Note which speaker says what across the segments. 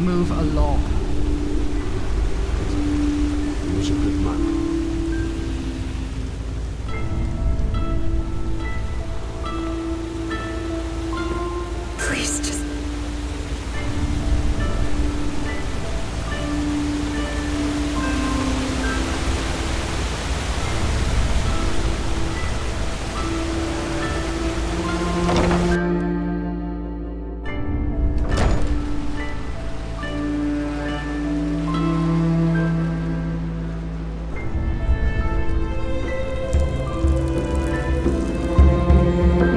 Speaker 1: move along.
Speaker 2: Może Batman.
Speaker 3: Please, just...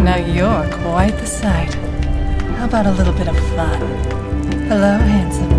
Speaker 4: Now you're quite the sight. How about a little bit of fun? Hello, handsome.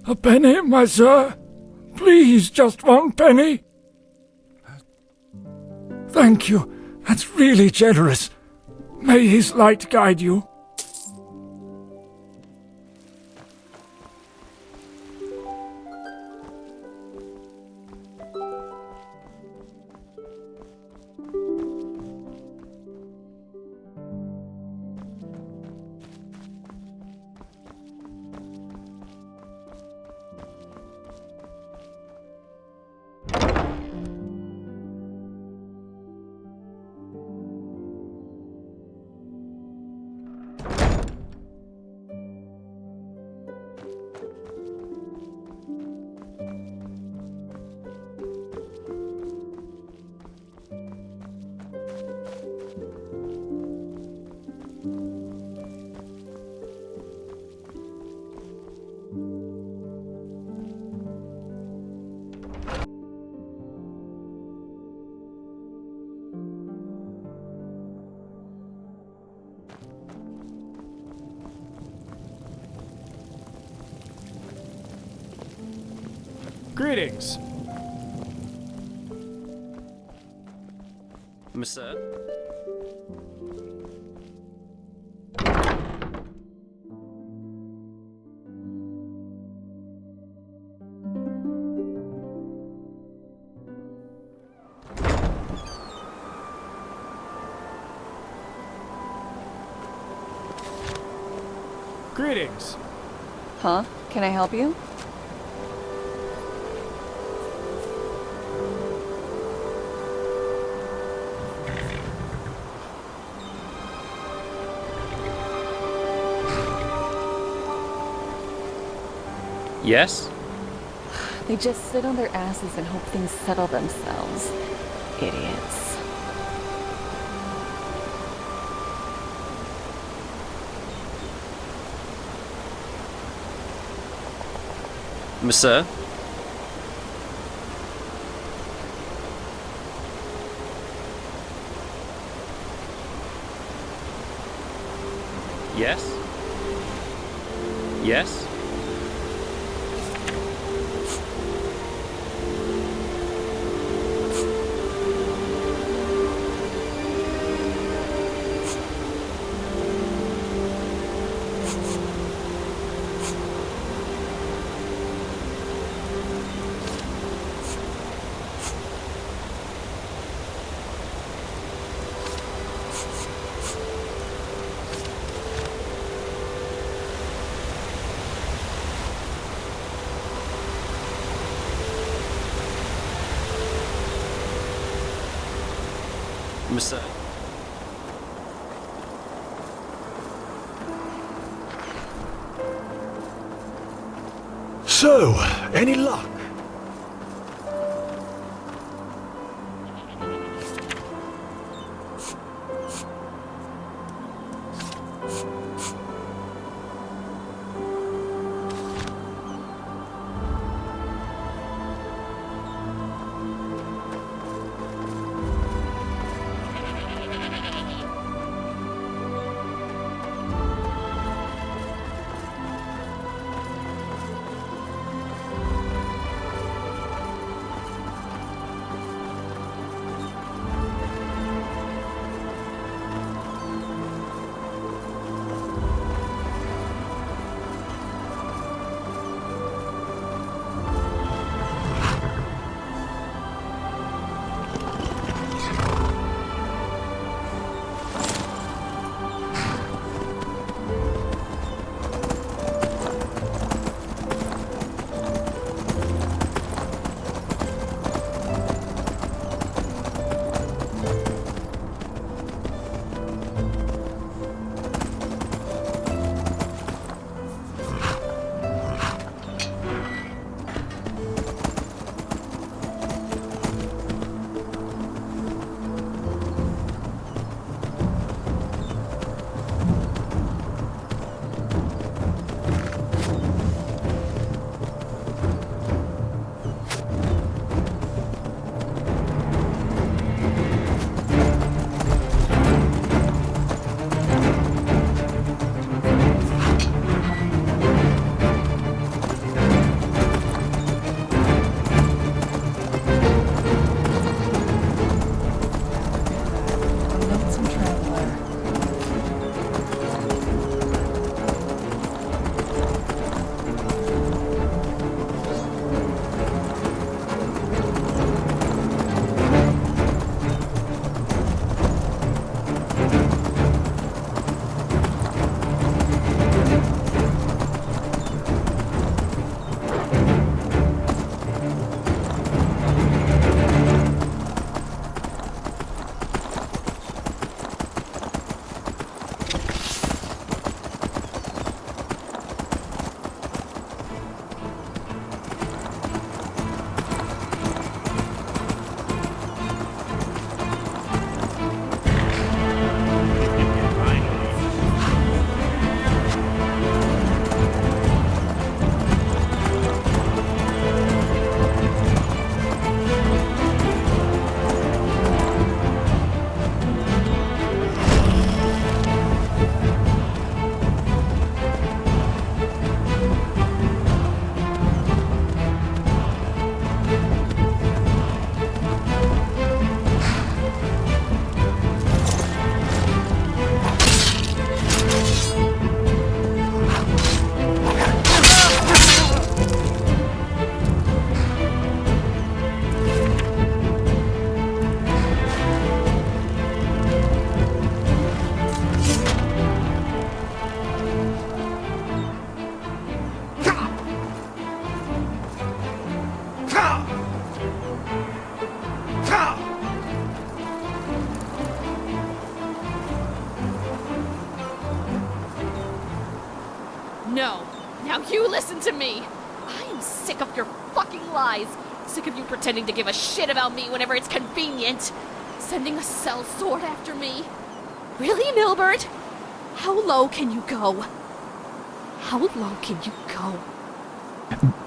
Speaker 5: A penny, my sir? Please, just 1 penny? Thank you. That's really generous. May his light guide you.
Speaker 6: Greetings. Monsieur? Greetings.
Speaker 3: Huh? Can I help you?
Speaker 6: Yes?
Speaker 3: They just sit on their asses and hope things settle themselves. Idiots.
Speaker 6: Monsieur? Yes? Yes? MSI.
Speaker 2: So, any luck?
Speaker 1: No. Now you listen to me. I am sick of your fucking lies. Sick of you pretending to give a shit about me whenever it's convenient. Sending a sellsword after me. Really, Milbert? How low can you go? How low can you go?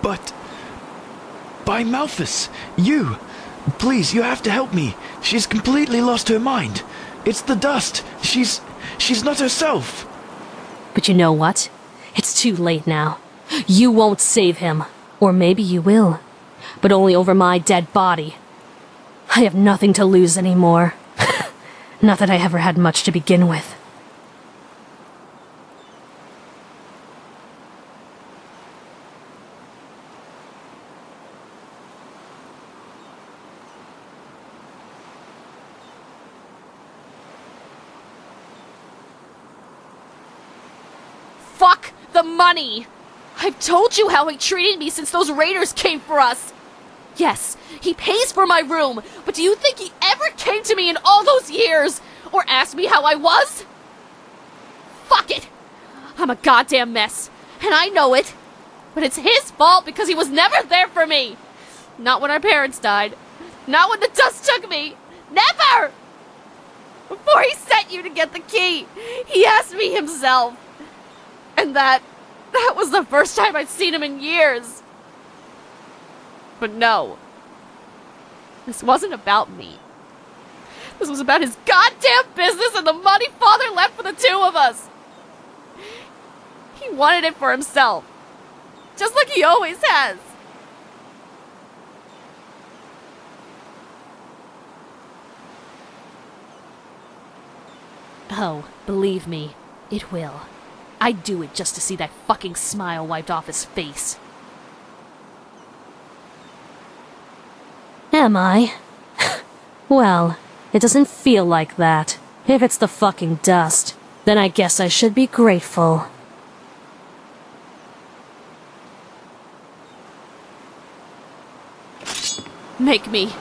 Speaker 7: But... By Malthus, you! Please, you have to help me. She's completely lost her mind. It's the dust. She's not herself.
Speaker 8: But you know what? It's too late now. You won't save him. Or maybe you will. But only over my dead body. I have nothing to lose anymore. Not that I ever had much to begin with.
Speaker 1: Fuck the money! I've told you how he treated me since those raiders came for us! Yes, he pays for my room, but do you think he ever came to me in all those years? Or asked me how I was? Fuck it! I'm a goddamn mess, and I know it. But it's his fault because he was never there for me. Not when our parents died. Not when the dust took me. Never! Before he sent you to get the key, he asked me himself. And that was the first time I'd seen him in years. But no. This wasn't about me. This was about his goddamn business and the money Father left for the two of us. He wanted it for himself. Just like he always has. Oh, believe me, it will. I'd do it just to see that fucking smile wiped off his face.
Speaker 8: Am I? Well, it doesn't feel like that. If it's the fucking dust, then I guess I should be grateful.
Speaker 1: Make me.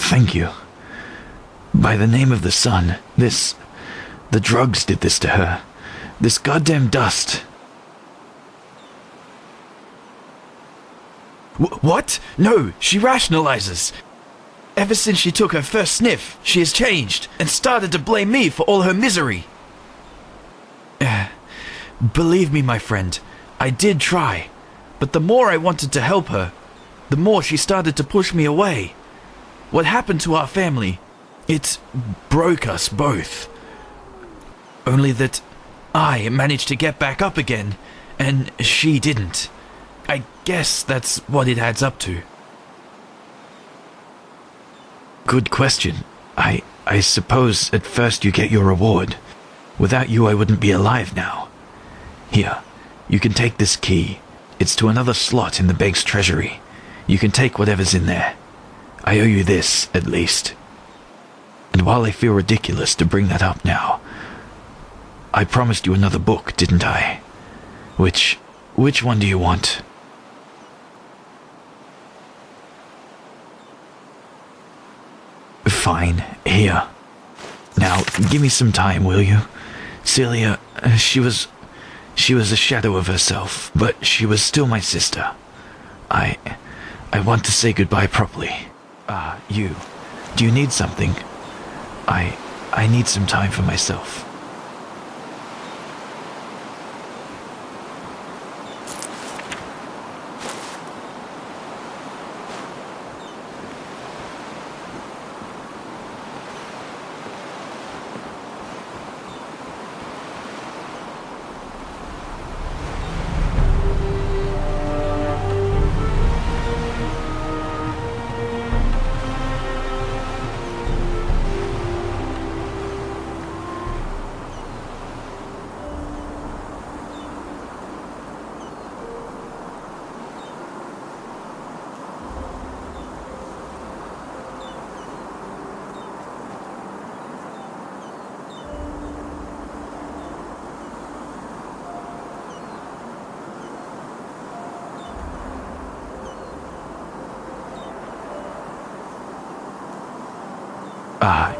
Speaker 7: Thank you. By the name of the sun, the drugs did this to her. This goddamn dust. What? No, she rationalizes. Ever since she took her first sniff, she has changed and started to blame me for all her misery. Believe me, my friend, I did try. But the more I wanted to help her, the more she started to push me away. What happened to our family? It broke us both. Only that I managed to get back up again, and she didn't. I guess that's what it adds up to. Good question. I suppose at first you get your reward. Without you, I wouldn't be alive now. Here, you can take this key. It's to another slot in the bank's treasury. You can take whatever's in there. I owe you this, at least. And while I feel ridiculous to bring that up now, I promised you another book, didn't I? Which one do you want? Fine, here. Now, give me some time, will you? Celia, she was a shadow of herself, but she was still my sister. I want to say goodbye properly. Do you need something? I need some time for myself.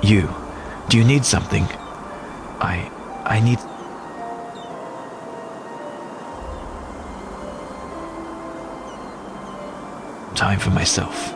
Speaker 7: you. Do you need something? I need... time for myself.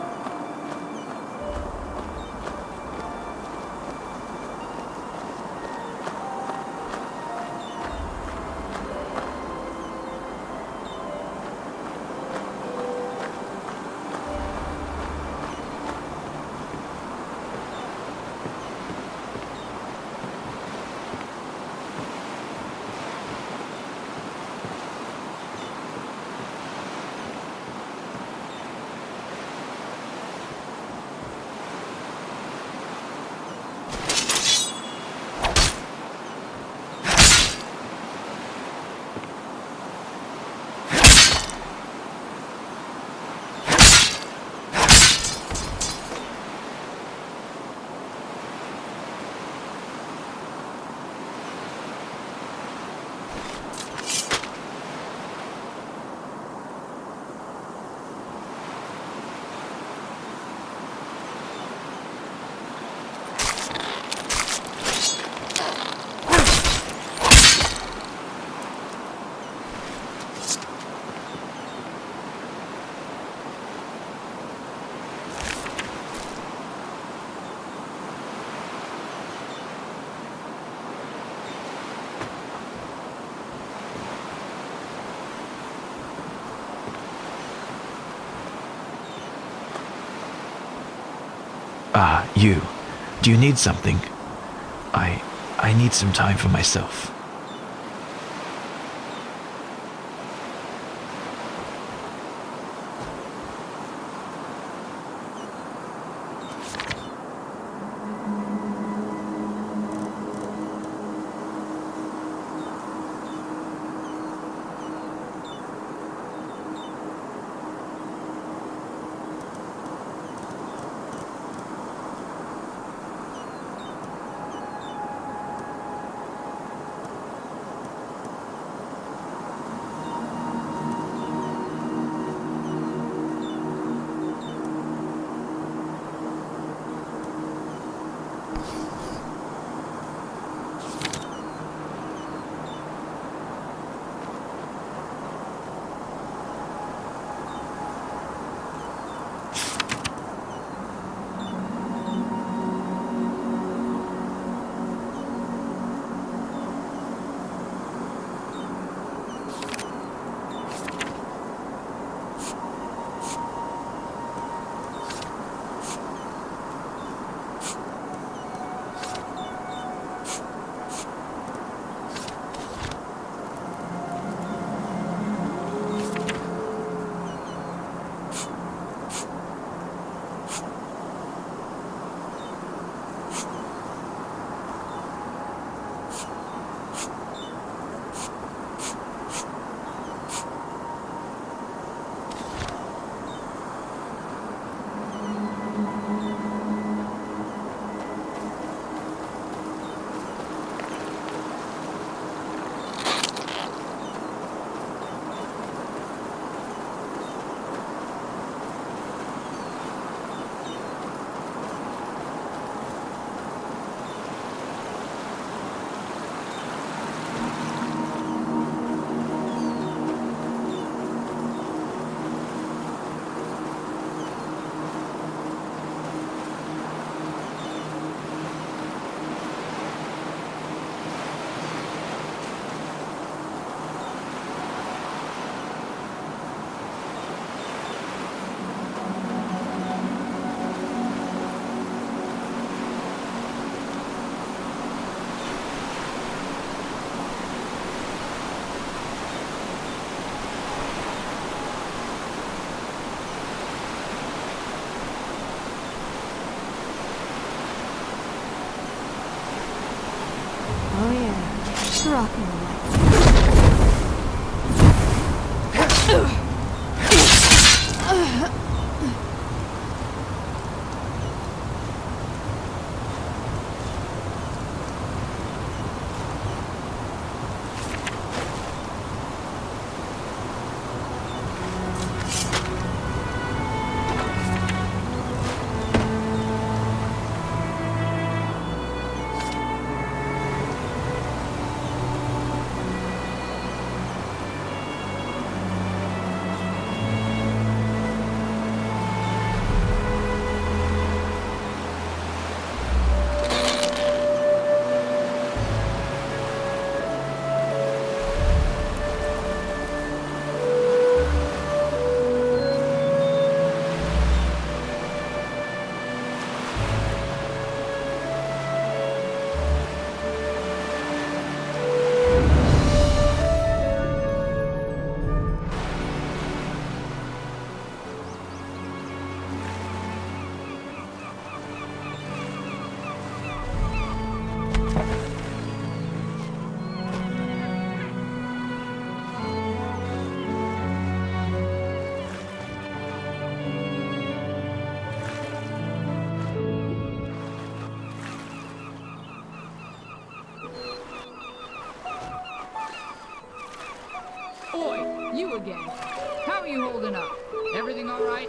Speaker 7: You. Do you need something? I need some time for myself.
Speaker 3: Rocking
Speaker 9: again. How are you holding up? Everything all right?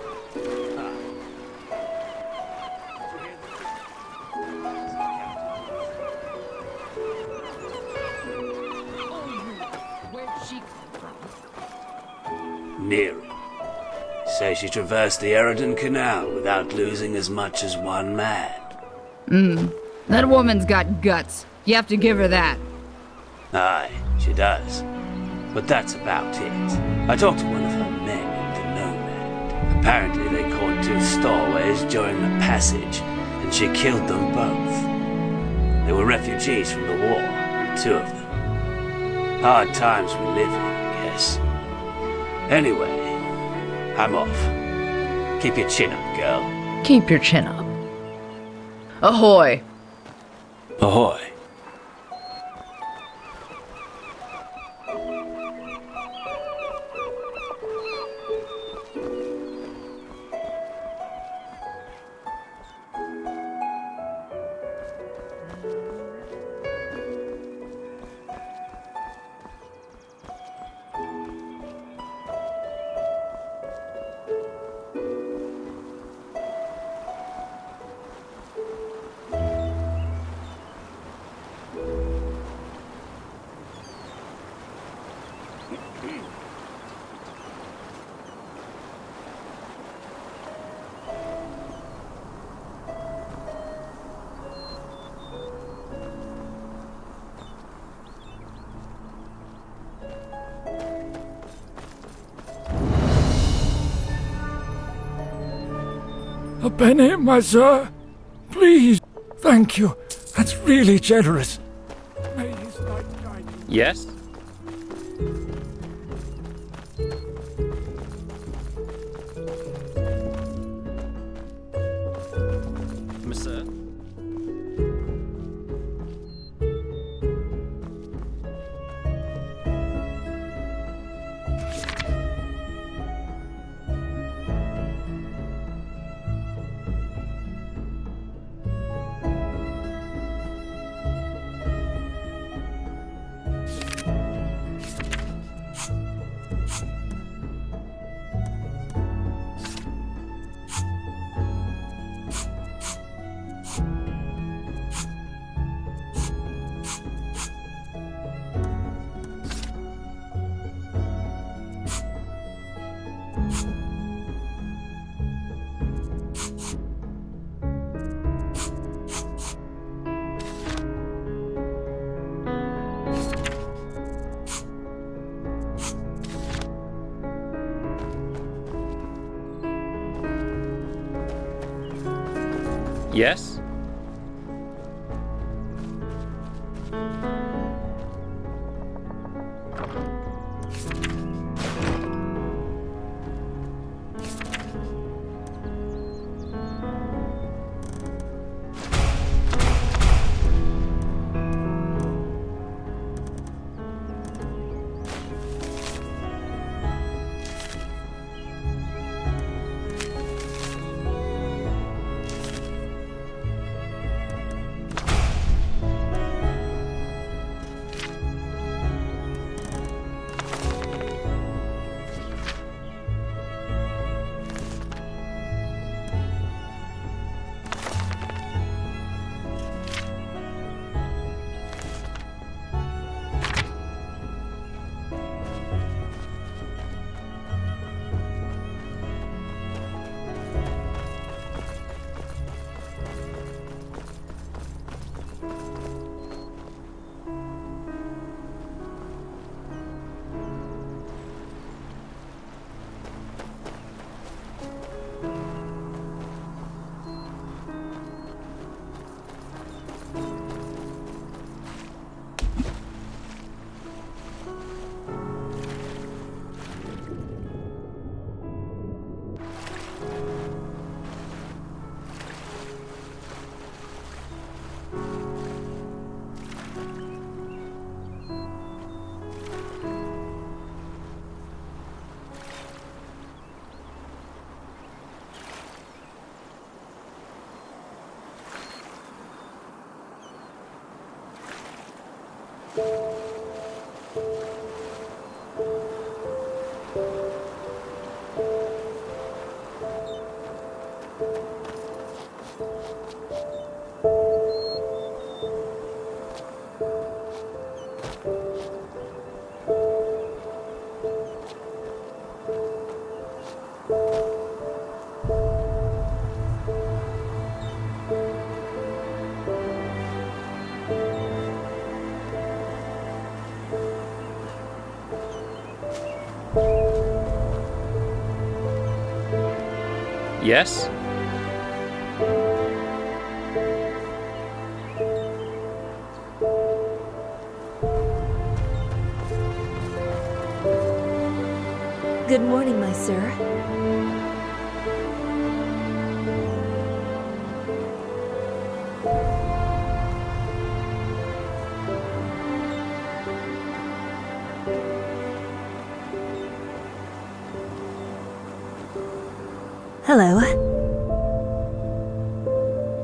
Speaker 9: Where'd she come from?
Speaker 2: Neary. Say she traversed the Eridan Canal without losing as much as one man.
Speaker 9: That woman's got guts. You have to give her that.
Speaker 2: Aye, she does. But that's about it. I talked to one of her men in the Nomad. Apparently they caught two stowaways during the passage, and she killed them both. They were refugees from the war, two of them. Hard times we live in, I guess. Anyway, I'm off. Keep your chin up, girl.
Speaker 9: Keep your chin up. Ahoy.
Speaker 2: Ahoy.
Speaker 5: A penny, my sir? Please. Thank you. That's really generous. May his light guide you.
Speaker 6: Yes? Monsieur? Yes? Yes?
Speaker 10: Good morning, my sir. Hello.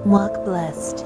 Speaker 10: Walk blessed.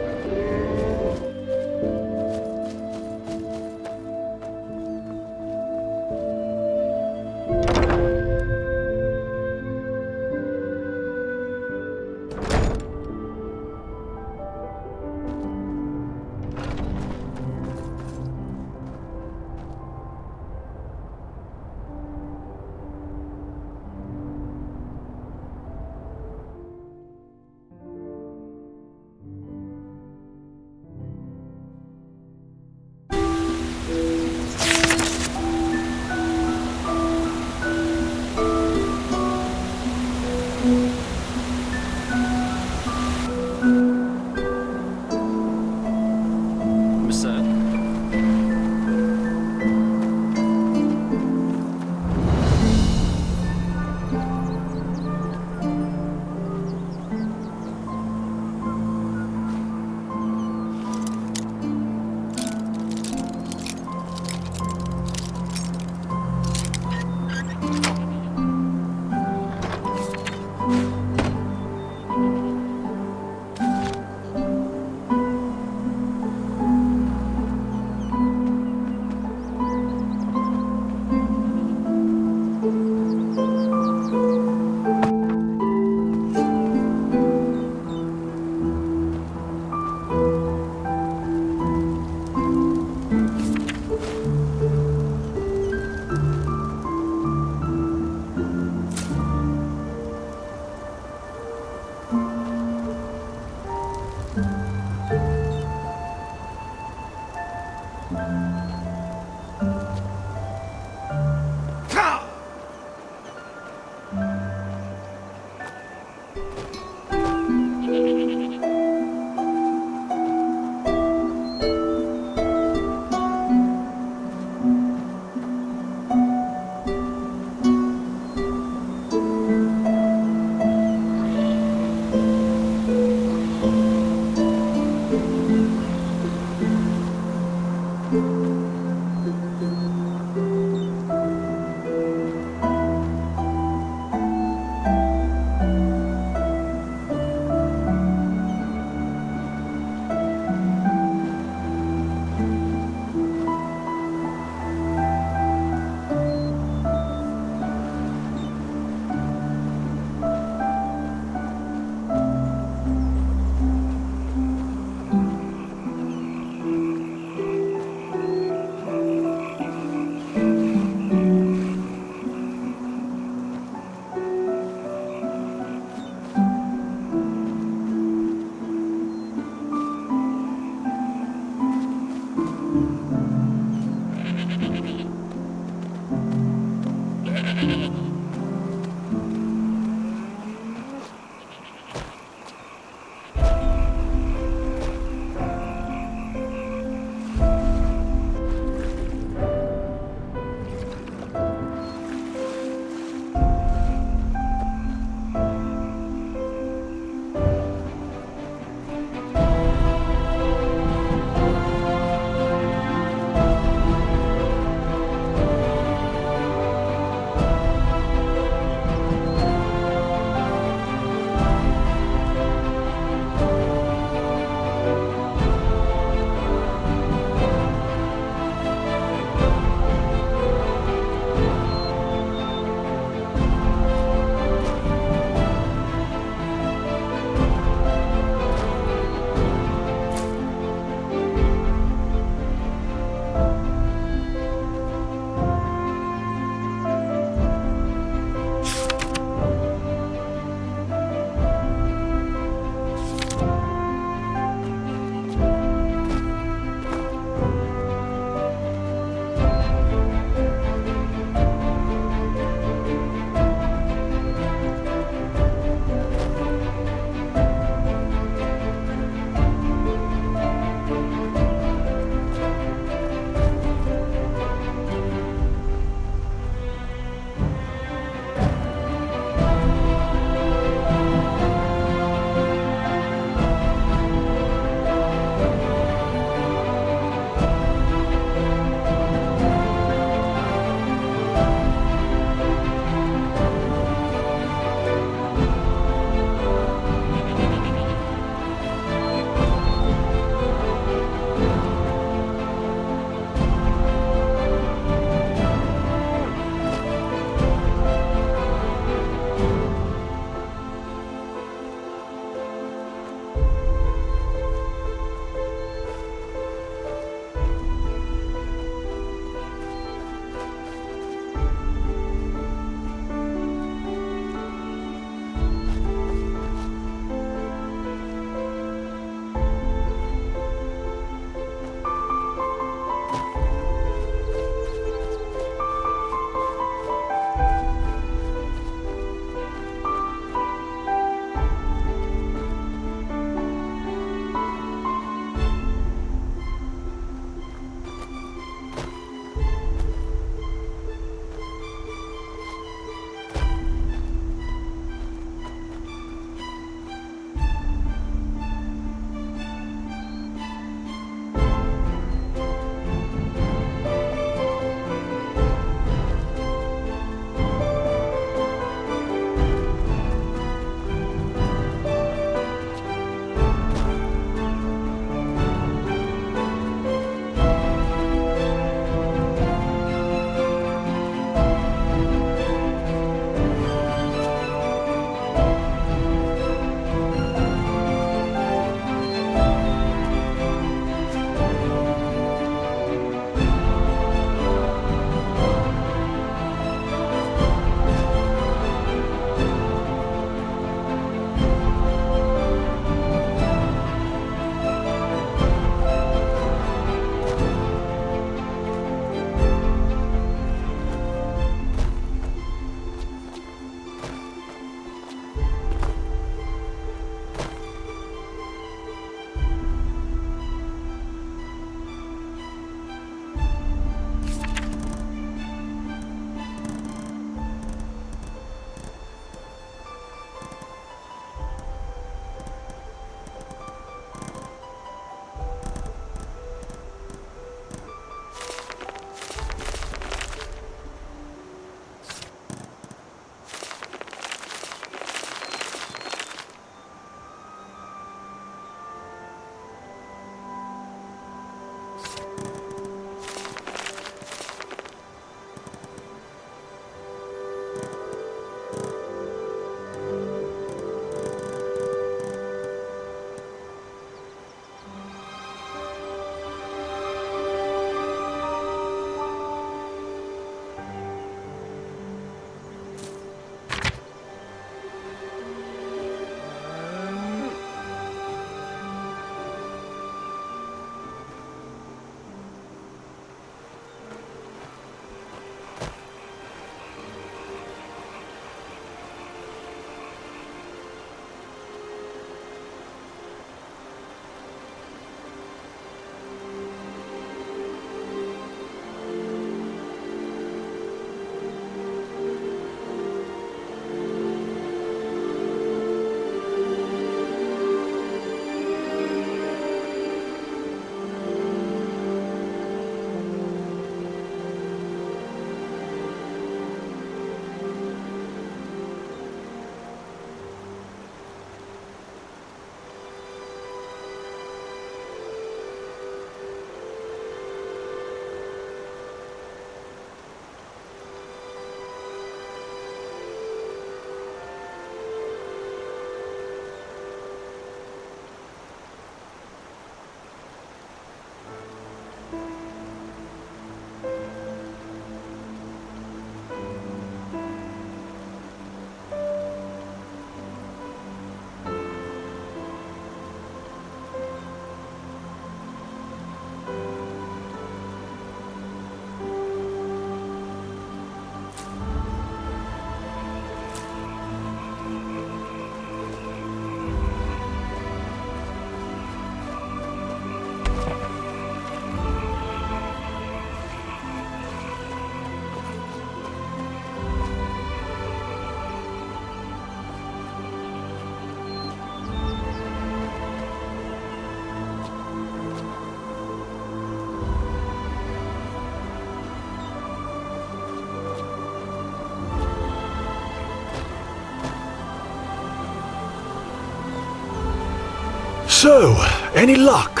Speaker 5: So, any luck?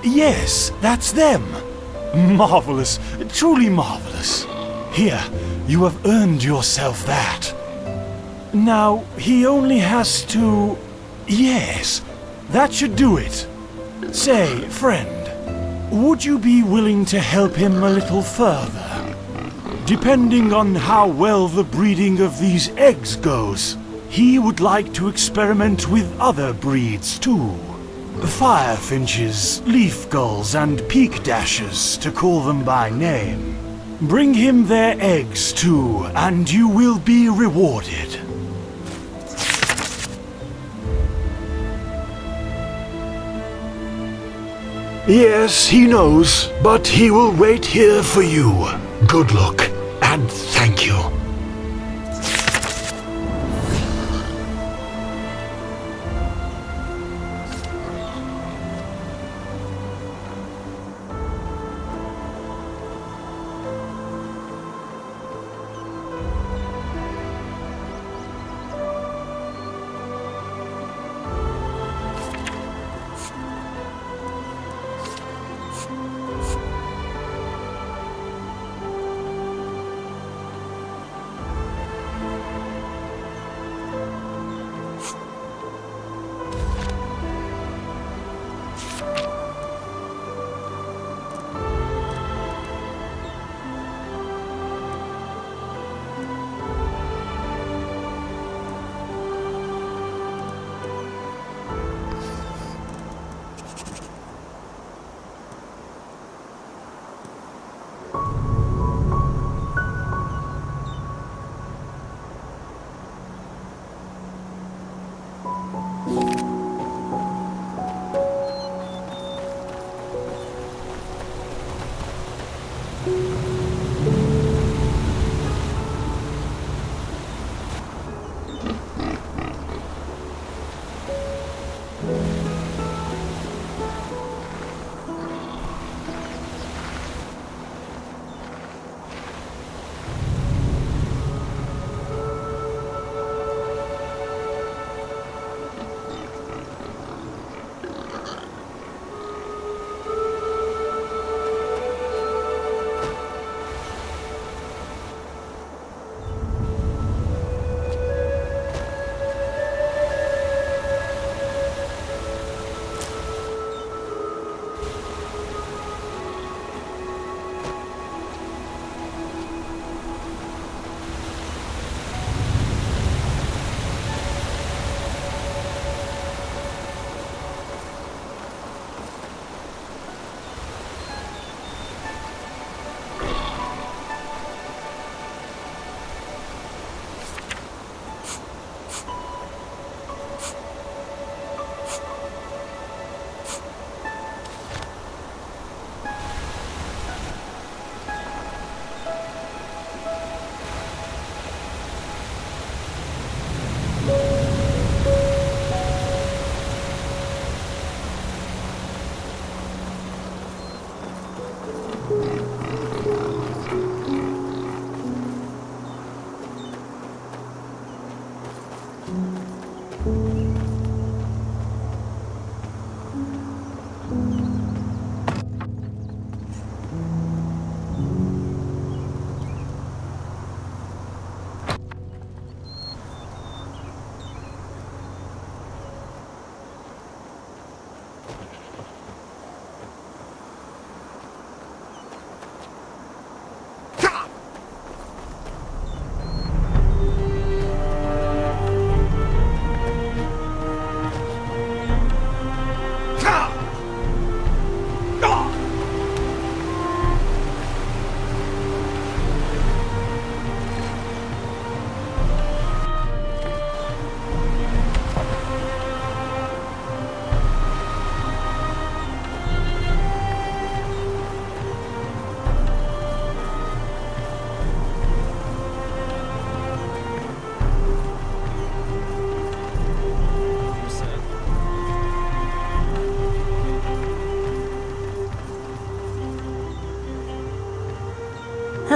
Speaker 5: Yes, that's them. Marvelous, truly marvelous. Here, you have earned yourself that. Now, he only has to... Yes, that should do it. Say, friend, would you be willing to help him a little further? Depending on how well the breeding of these eggs goes, he would like to experiment with other breeds too. Firefinches, leaf gulls, and peak dashers, to call them by name. Bring him their eggs too, and you will be rewarded. Yes, he knows, but he will wait here for you. Good luck, and thank you.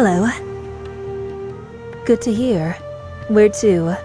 Speaker 10: Hello. Good to hear. Where to?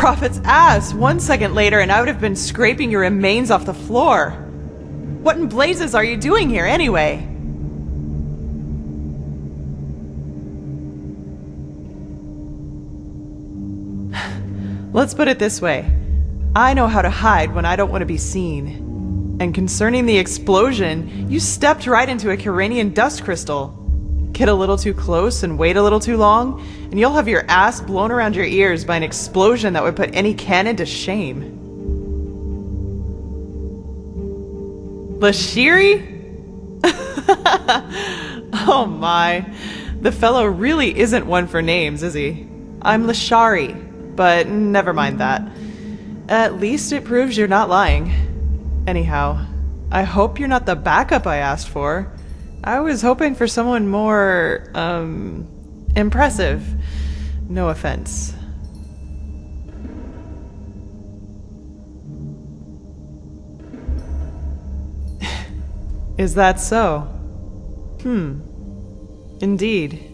Speaker 11: Prophet's ass! 1 second later and I would have been scraping your remains off the floor. What in blazes are you doing here anyway? Let's put it this way. I know how to hide when I don't want to be seen. And concerning the explosion, you stepped right into a Kiranian dust crystal. Get a little too close and wait a little too long, and you'll have your ass blown around your ears by an explosion that would put any cannon to shame. Lashiri? Oh my. The fellow really isn't one for names, is he? I'm Lashari, but never mind that. At least it proves you're not lying. Anyhow, I hope you're not the backup I asked for. I was hoping for someone more, impressive. No offense. Is that so? Indeed.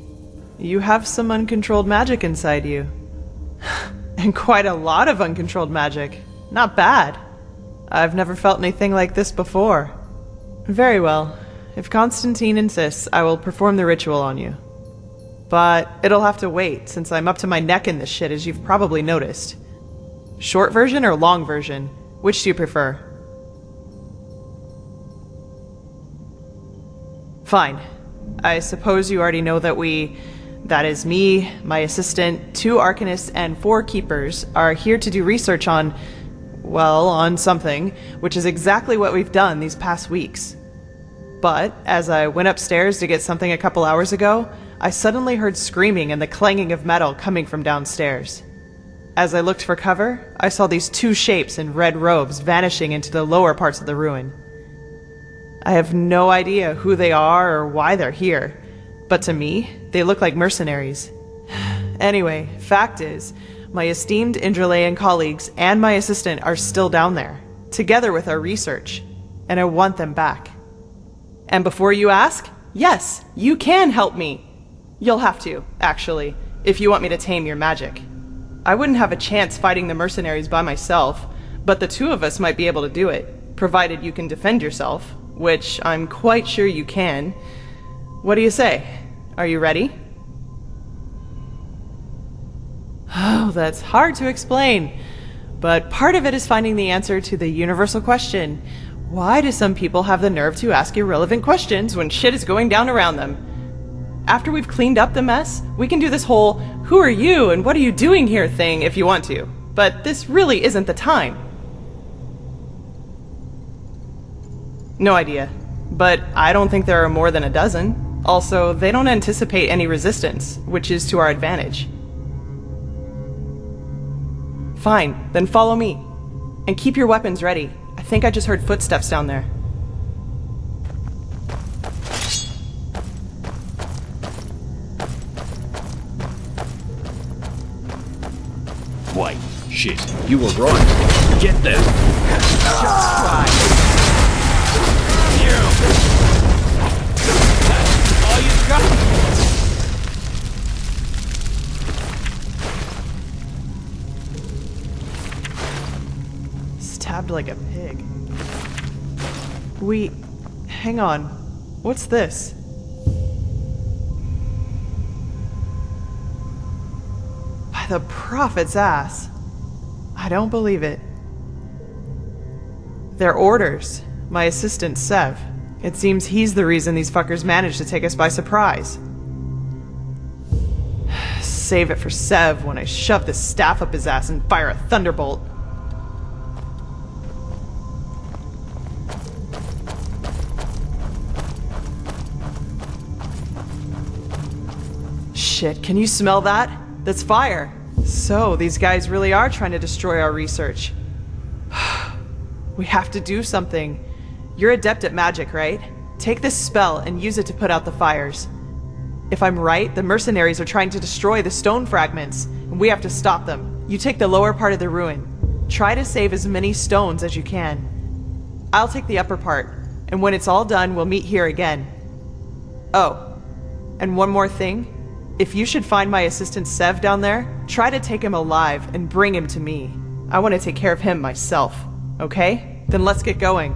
Speaker 11: You have some uncontrolled magic inside you. And quite a lot of uncontrolled magic. Not bad. I've never felt anything like this before. Very well. If Constantine insists, I will perform the ritual on you. But it'll have to wait, since I'm up to my neck in this shit, as you've probably noticed. Short version or long version? Which do you prefer? Fine. I suppose you already know that that is me, my assistant, 2 arcanists, and 4 keepers, are here to do research on, well, on something, which is exactly what we've done these past weeks. But, as I went upstairs to get something a couple hours ago, I suddenly heard screaming and the clanging of metal coming from downstairs. As I looked for cover, I saw these 2 shapes in red robes vanishing into the lower parts of the ruin. I have no idea who they are or why they're here, but to me, they look like mercenaries. Anyway, fact is, my esteemed Indralean colleagues and my assistant are still down there, together with our research, and I want them back. And before you ask, yes, you can help me. You'll have to, actually, if you want me to tame your magic. I wouldn't have a chance fighting the mercenaries by myself, but the 2 of us might be able to do it, provided you can defend yourself, which I'm quite sure you can. What do you say? Are you ready? Oh, that's hard to explain, but part of it is finding the answer to the universal question. Why do some people have the nerve to ask irrelevant questions when shit is going down around them? After we've cleaned up the mess, we can do this whole, who are you and what are you doing here thing if you want to. But this really isn't the time. No idea. But I don't think there are more than a dozen. Also, they don't anticipate any resistance, which is to our advantage. Fine, then follow me. And keep your weapons ready. I think I just heard footsteps down there.
Speaker 12: Wait, shit, you were right. Get them.
Speaker 11: Just try.
Speaker 12: That's all you got?
Speaker 11: Stabbed like a pig. Hang on. What's this? By the Prophet's ass. I don't believe it. They're orders. My assistant, Sev. It seems he's the reason these fuckers managed to take us by surprise. Save it for Sev when I shove this staff up his ass and fire a thunderbolt. Shit, can you smell that? That's fire. So, these guys really are trying to destroy our research. We have to do something. You're adept at magic, right? Take this spell and use it to put out the fires. If I'm right, the mercenaries are trying to destroy the stone fragments, and we have to stop them. You take the lower part of the ruin. Try to save as many stones as you can. I'll take the upper part, and when it's all done, we'll meet here again. Oh, and one more thing. If you should find my assistant Sev down there, Try to take him alive and bring him to me. I want to take care of him myself. Okay? Then let's get going.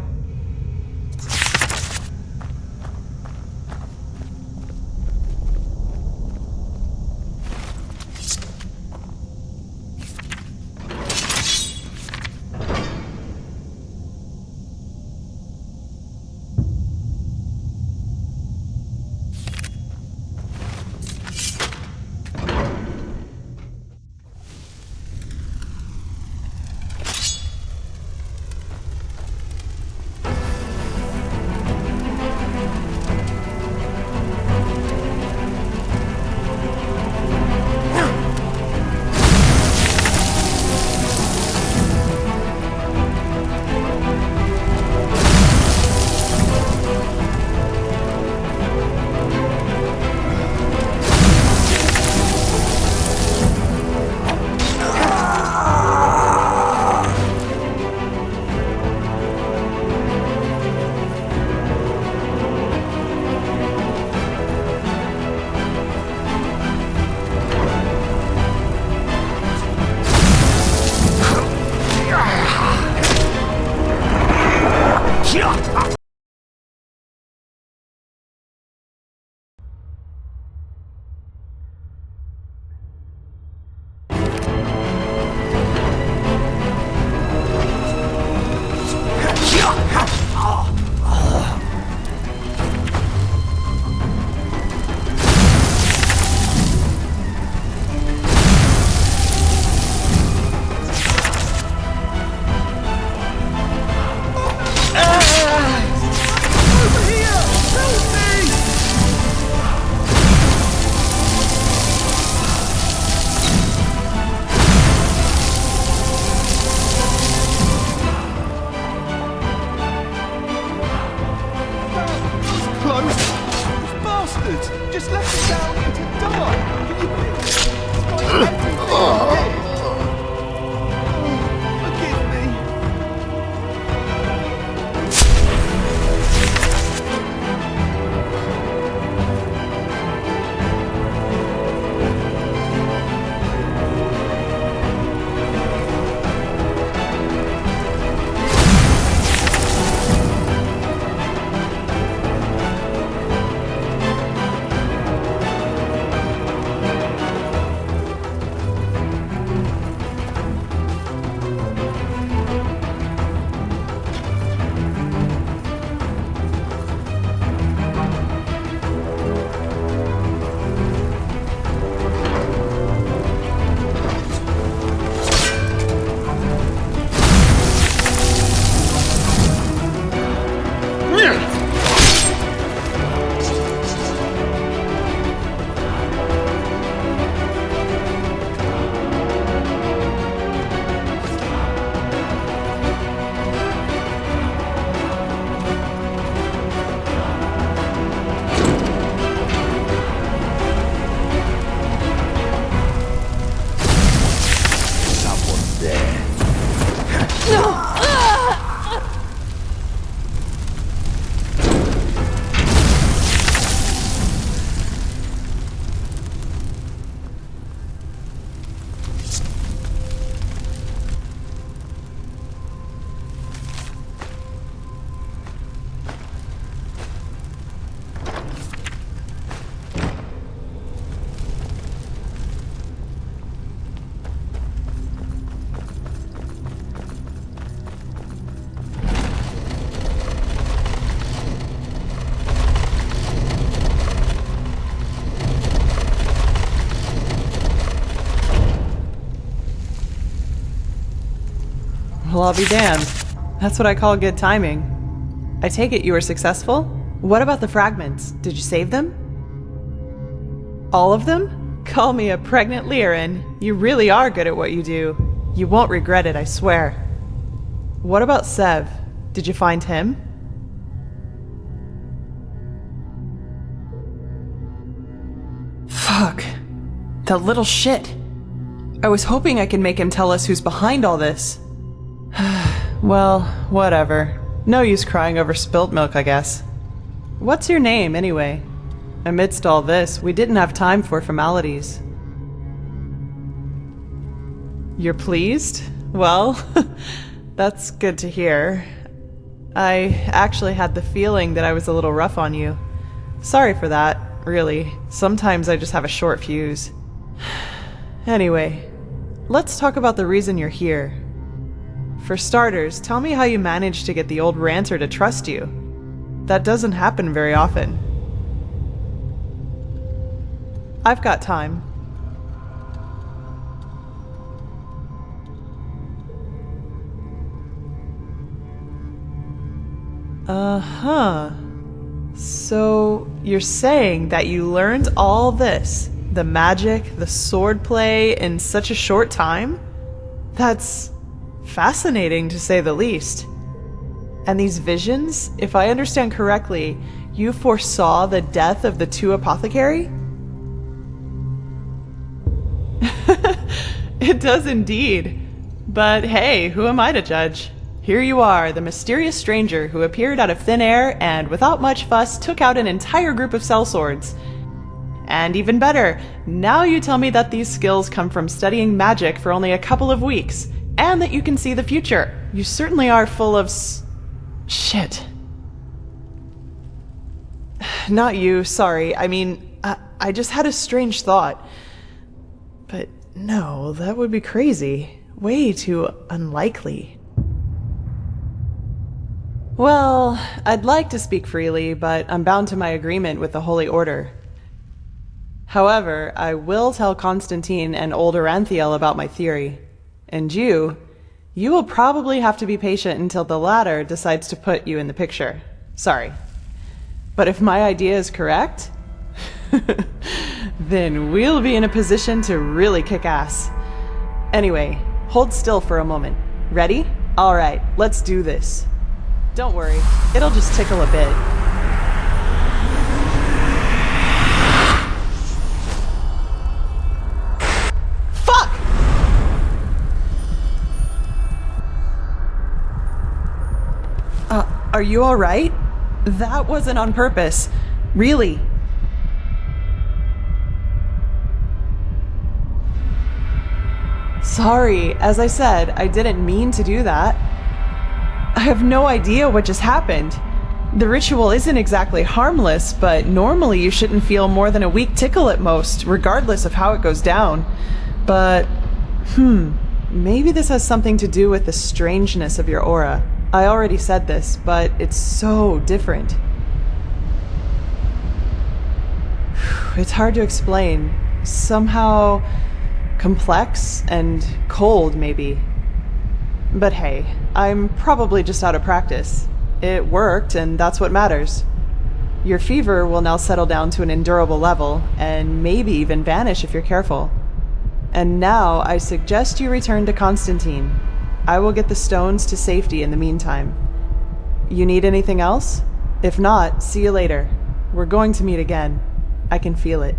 Speaker 11: Well, I'll be damned. That's what I call good timing. I take it you were successful? What about the fragments? Did you save them? All of them? Call me a pregnant Lyran. You really are good at what you do. You won't regret it, I swear. What about Sev? Did you find him? Fuck. That little shit. I was hoping I could make him tell us who's behind all this. Well, whatever. No use crying over spilt milk, I guess. What's your name, anyway? Amidst all this, we didn't have time for formalities. You're pleased? Well, that's good to hear. I actually had the feeling that I was a little rough on you. Sorry for that, really. Sometimes I just have a short fuse. Anyway, let's talk about the reason you're here. For starters, tell me how you managed to get the old ranter to trust you. That doesn't happen very often. I've got time. Uh-huh. So, you're saying that you learned all this, the magic, the swordplay, in such a short time? That's fascinating, to say the least. And these visions, if I understand correctly, you foresaw the death of the two apothecary? It does indeed. But hey, who am I to judge? Here you are, the mysterious stranger who appeared out of thin air and, without much fuss, took out an entire group of sellswords. And even better, now you tell me that these skills come from studying magic for only a couple of weeks, and that you can see the future. You certainly are full of shit. Not you, sorry. I mean, I just had a strange thought. But no, that would be crazy. Way too unlikely. Well, I'd like to speak freely, but I'm bound to my agreement with the Holy Order. However, I will tell Constantine and old Aranthiel about my theory. And you will probably have to be patient until the latter decides to put you in the picture. Sorry. But if my idea is correct, then we'll be in a position to really kick ass. Anyway, hold still for a moment. Ready? All right, let's do this. Don't worry, it'll just tickle a bit. Fuck! Are you all right? That wasn't on purpose. Really. Sorry, as I said, I didn't mean to do that. I have no idea what just happened. The ritual isn't exactly harmless, but normally you shouldn't feel more than a weak tickle at most, regardless of how it goes down. But, maybe this has something to do with the strangeness of your aura. I already said this, but it's so different. It's hard to explain. Somehow complex and cold, maybe. But hey, I'm probably just out of practice. It worked, and that's what matters. Your fever will now settle down to an endurable level, and maybe even vanish if you're careful. And now I suggest you return to Constantine. I will get the stones to safety in the meantime. You need anything else? If not, see you later. We're going to meet again. I can feel it.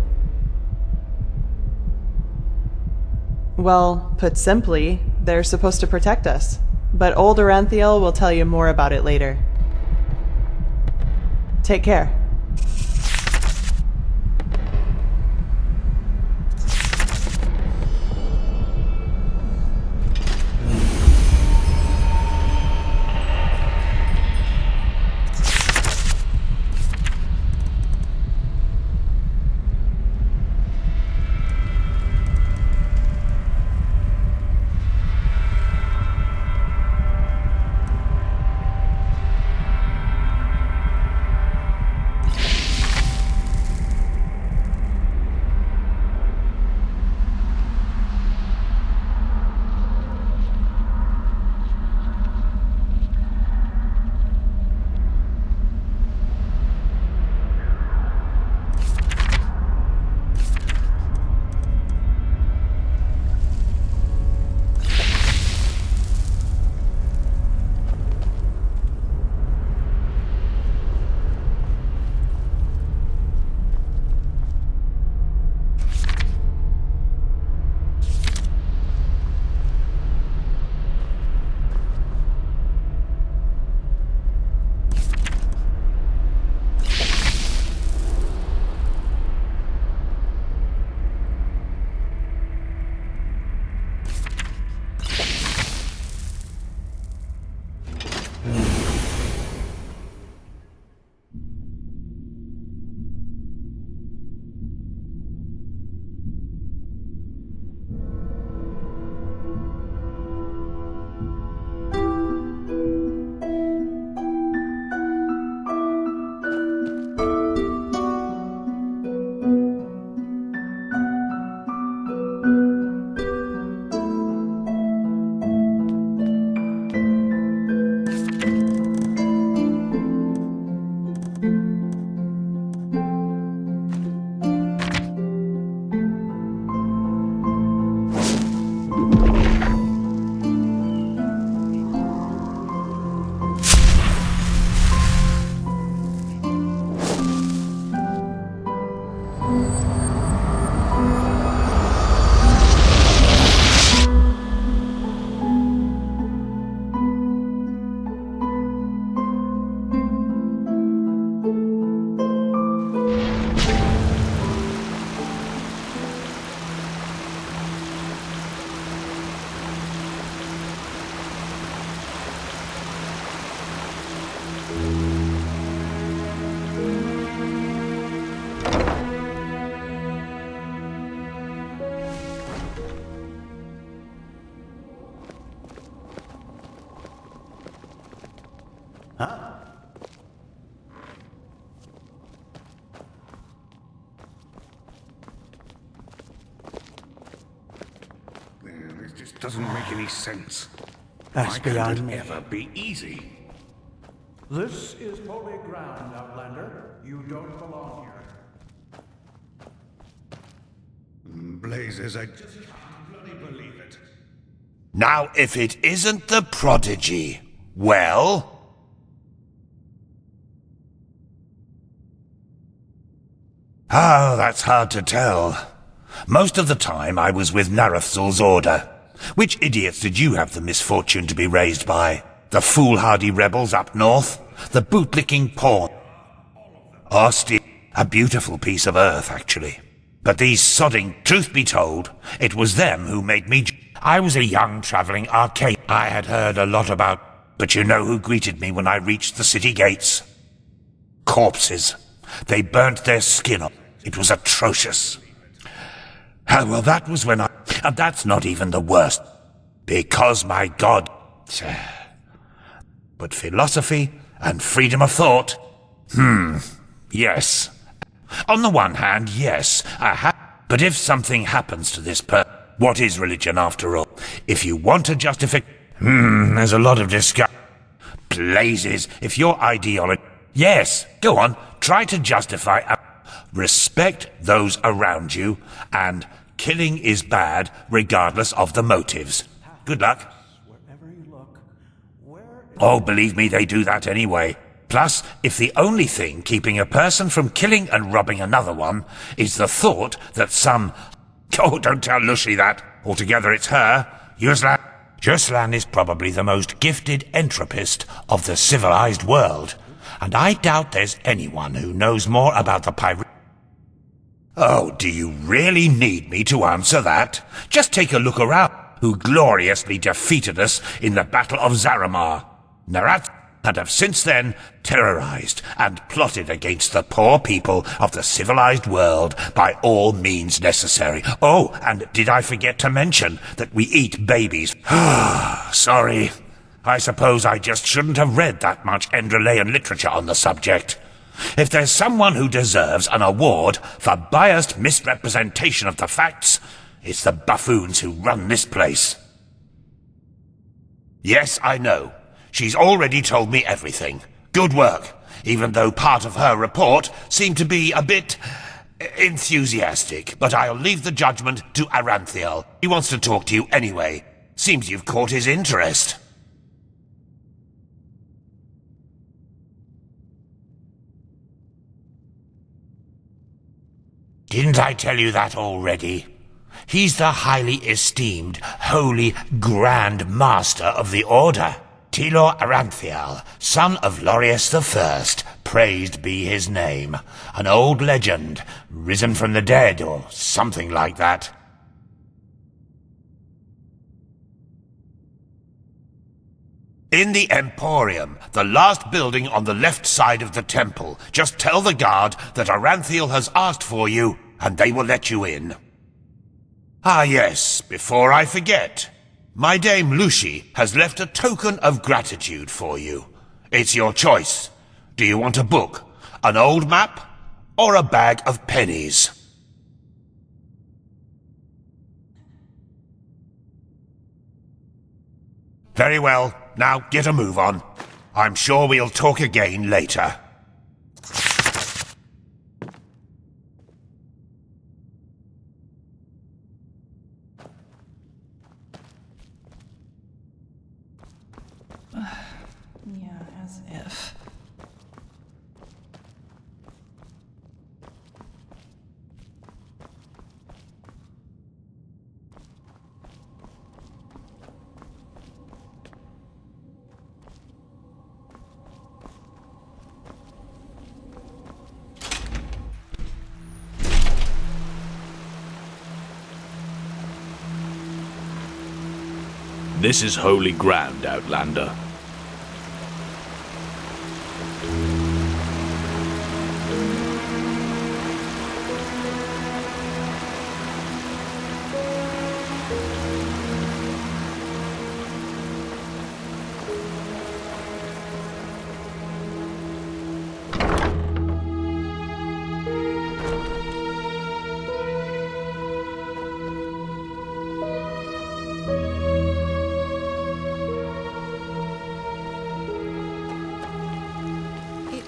Speaker 11: Well, put simply, they're supposed to protect us. But old Aranthiel will tell you more about it later. Take care.
Speaker 5: Huh?
Speaker 13: This just doesn't make any sense.
Speaker 5: That's beyond me.
Speaker 13: Why can't it ever be easy?
Speaker 14: This is holy ground, Outlander. You don't belong here.
Speaker 13: Blazes, I just can't bloody believe it.
Speaker 15: Now, if it isn't the prodigy, well... Ah, that's hard to tell. Most of the time I was with Narethzul's order. Which idiots did you have the misfortune to be raised by? The foolhardy rebels up north? The bootlicking pawn? Ostia, a beautiful piece of earth, actually. But these sodding, truth be told, it was them who made me... I was a young travelling arcade. I had heard a lot about... But you know who greeted me when I reached the city gates? Corpses. They burnt their skin off. It was atrocious. Well, that was when I... And that's not even the worst. Because, my God... But philosophy and freedom of thought? Yes. On the one hand, yes, but if something happens to this what is religion after all? If you want to justify... there's a lot of discussion. Blazes, if your ideology... Yes, go on, try to justify... Respect those around you, and killing is bad regardless of the motives. Good luck. Oh, believe me, they do that anyway. Plus, if the only thing keeping a person from killing and robbing another one is the thought that some... Oh, don't tell Lucy that. Altogether it's her. Yuslan is probably the most gifted entropist of the civilized world. And I doubt there's anyone who knows more about the pirate... Oh, do you really need me to answer that? Just take a look around. Who gloriously defeated us in the Battle of Zaramar. Narat and have since then terrorized and plotted against the poor people of the civilized world by all means necessary. Oh, and did I forget to mention that we eat babies? Sorry. I suppose I just shouldn't have read that much Enderalian literature on the subject. If there's someone who deserves an award for biased misrepresentation of the facts, it's the buffoons who run this place. Yes, I know. She's already told me everything. Good work, even though part of her report seemed to be a bit... enthusiastic. But I'll leave the judgment to Aranthiel. He wants to talk to you anyway. Seems you've caught his interest. Didn't I tell you that already? He's the highly esteemed, holy, grand master of the Order. Tilor Aranthiel, son of Lorius I, praised be his name. An old legend, risen from the dead, or something like that. In the Emporium, the last building on the left side of the temple. Just tell the guard that Aranthiel has asked for you, and they will let you in. Ah yes, before I forget. My dame Lucy has left a token of gratitude for you. It's your choice. Do you want a book, an old map, or a bag of pennies? Very well. Now get a move on. I'm sure we'll talk again later.
Speaker 4: Yeah, as if.
Speaker 12: This is holy ground, Outlander.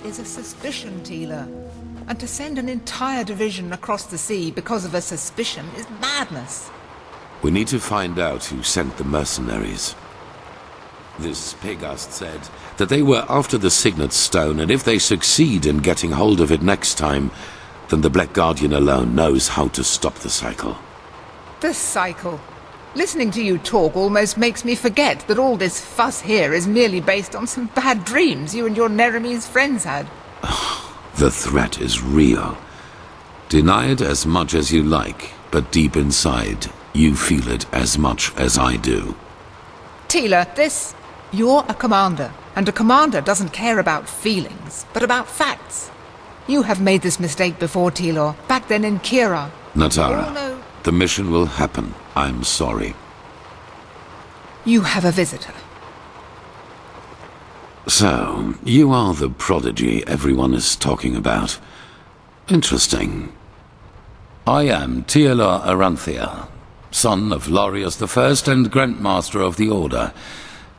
Speaker 16: is a suspicion, Tila. And to send an entire division across the sea because of a suspicion is madness.
Speaker 17: We need to find out who sent the mercenaries. This Pegast said that they were after the Signet Stone, and if they succeed in getting hold of it next time, then the Black Guardian alone knows how to stop the cycle.
Speaker 16: The cycle? Listening to you talk almost makes me forget that all this fuss here is merely based on some bad dreams you and your Neremese friends had.
Speaker 17: The threat is real. Deny it as much as you like, but deep inside, you feel it as much as I do.
Speaker 16: Tila, you're a commander, and a commander doesn't care about feelings, but about facts. You have made this mistake before, Tilor, back then in Kira.
Speaker 17: Natara, the mission will happen. I'm sorry.
Speaker 16: You have a visitor.
Speaker 17: So, you are the prodigy everyone is talking about. Interesting. I am Teolor Aranthia, son of Lorius I and Grandmaster of the Order,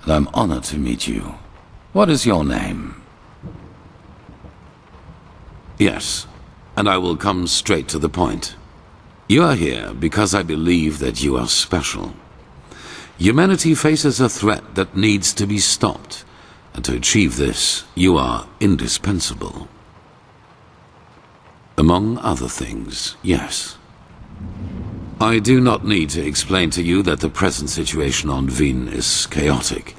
Speaker 17: and I'm honored to meet you. What is your name? Yes, and I will come straight to the point. You are here because I believe that you are special. Humanity faces a threat that needs to be stopped, and to achieve this, you are indispensable. Among other things, yes. I do not need to explain to you that the present situation on Veen is chaotic.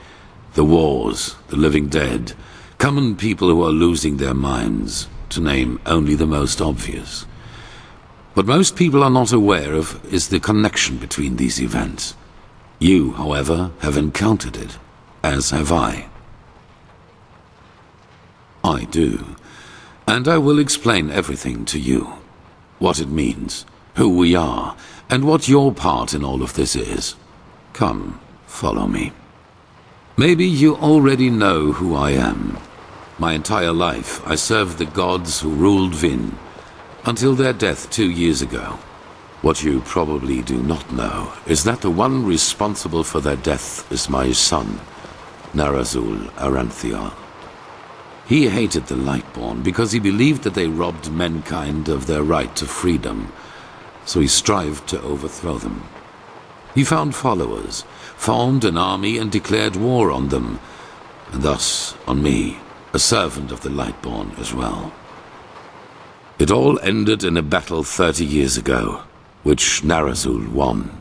Speaker 17: The wars, the living dead, common people who are losing their minds, to name only the most obvious. What most people are not aware of is the connection between these events. You, however, have encountered it, as have I. I do, and I will explain everything to you. What it means, who we are, and what your part in all of this is. Come, follow me. Maybe you already know who I am. My entire life, I served the gods who ruled Vin, until their death 2 years ago. What you probably do not know is that the one responsible for their death is my son, Narazul Aranthia. He hated the Lightborn because he believed that they robbed mankind of their right to freedom, so he strived to overthrow them. He found followers, formed an army and declared war on them, and thus on me, a servant of the Lightborn as well. It all ended in a battle 30 years ago, which Narazul won.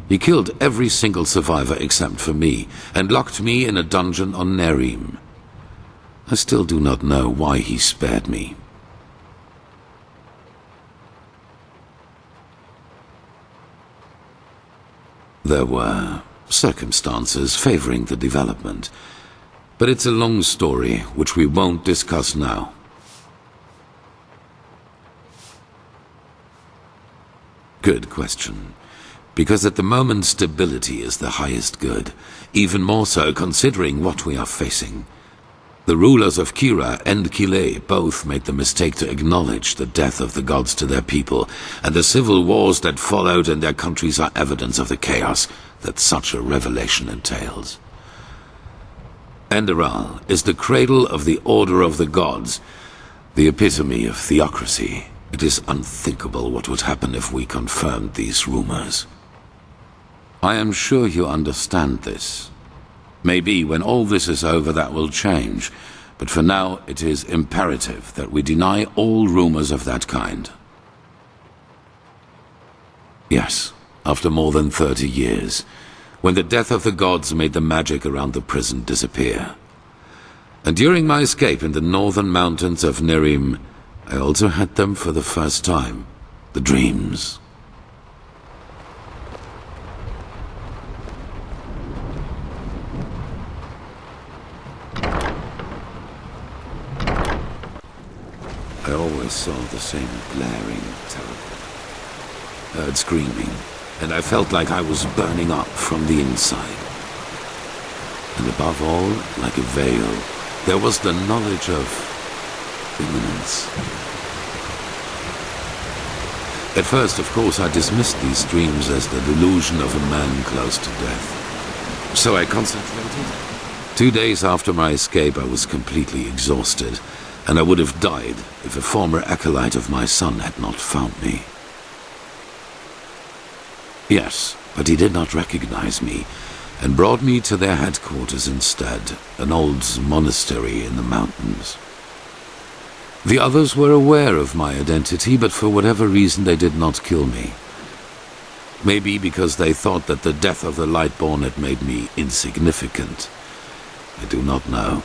Speaker 17: He killed every single survivor except for me, and locked me in a dungeon on Nerim. I still do not know why he spared me. There were circumstances favoring the development, but it's a long story which we won't discuss now. Good question. Because at the moment stability is the highest good, even more so considering what we are facing. The rulers of Kira and Kile both made the mistake to acknowledge the death of the gods to their people, and the civil wars that followed in their countries are evidence of the chaos that such a revelation entails. Enderal is the cradle of the Order of the Gods, the epitome of theocracy. It is unthinkable what would happen if we confirmed these rumors. I am sure you understand this. Maybe when all this is over that will change, but for now it is imperative that we deny all rumors of that kind. Yes, after more than 30 years, when the death of the gods made the magic around the prison disappear. And during my escape in the northern mountains of Nerim, I also had them for the first time, the dreams. I always saw the same glaring, terrible. Heard screaming, and I felt like I was burning up from the inside. And above all, like a veil, there was the knowledge of imminence. At first, of course, I dismissed these dreams as the delusion of a man close to death. So I concentrated. 2 days after my escape, I was completely exhausted, and I would have died if a former acolyte of my son had not found me. Yes, but he did not recognize me, and brought me to their headquarters instead, an old monastery in the mountains. The others were aware of my identity, but for whatever reason they did not kill me. Maybe because they thought that the death of the Lightborn had made me insignificant. I do not know.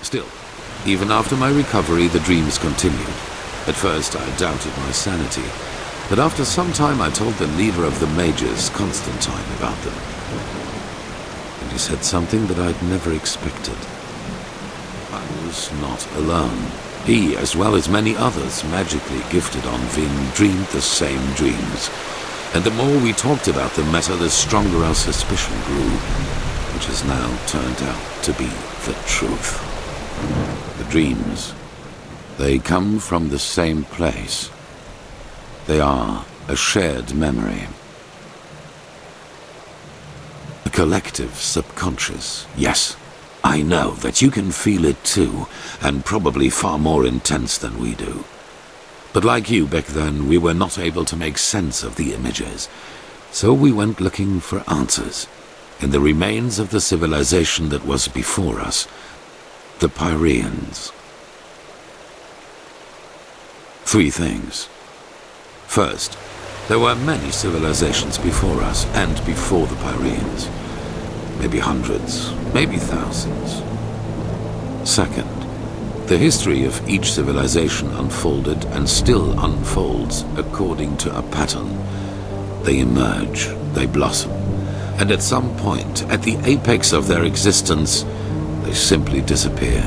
Speaker 17: Still, even after my recovery, the dreams continued. At first I doubted my sanity, but after some time I told the leader of the mages, Constantine, about them. And he said something that I'd never expected. I was not alone. He, as well as many others magically gifted on Vin, dreamed the same dreams. And the more we talked about the matter, the stronger our suspicion grew, which has now turned out to be the truth. The dreams, they come from the same place. They are a shared memory. A collective subconscious, yes. I know that you can feel it too, and probably far more intense than we do. But like you back then, we were not able to make sense of the images, so we went looking for answers in the remains of the civilization that was before us, the Pyreans. 3 things. First, there were many civilizations before us and before the Pyreans. Maybe hundreds, maybe thousands. Second, the history of each civilization unfolded and still unfolds according to a pattern. They emerge, they blossom, and at some point, at the apex of their existence, they simply disappear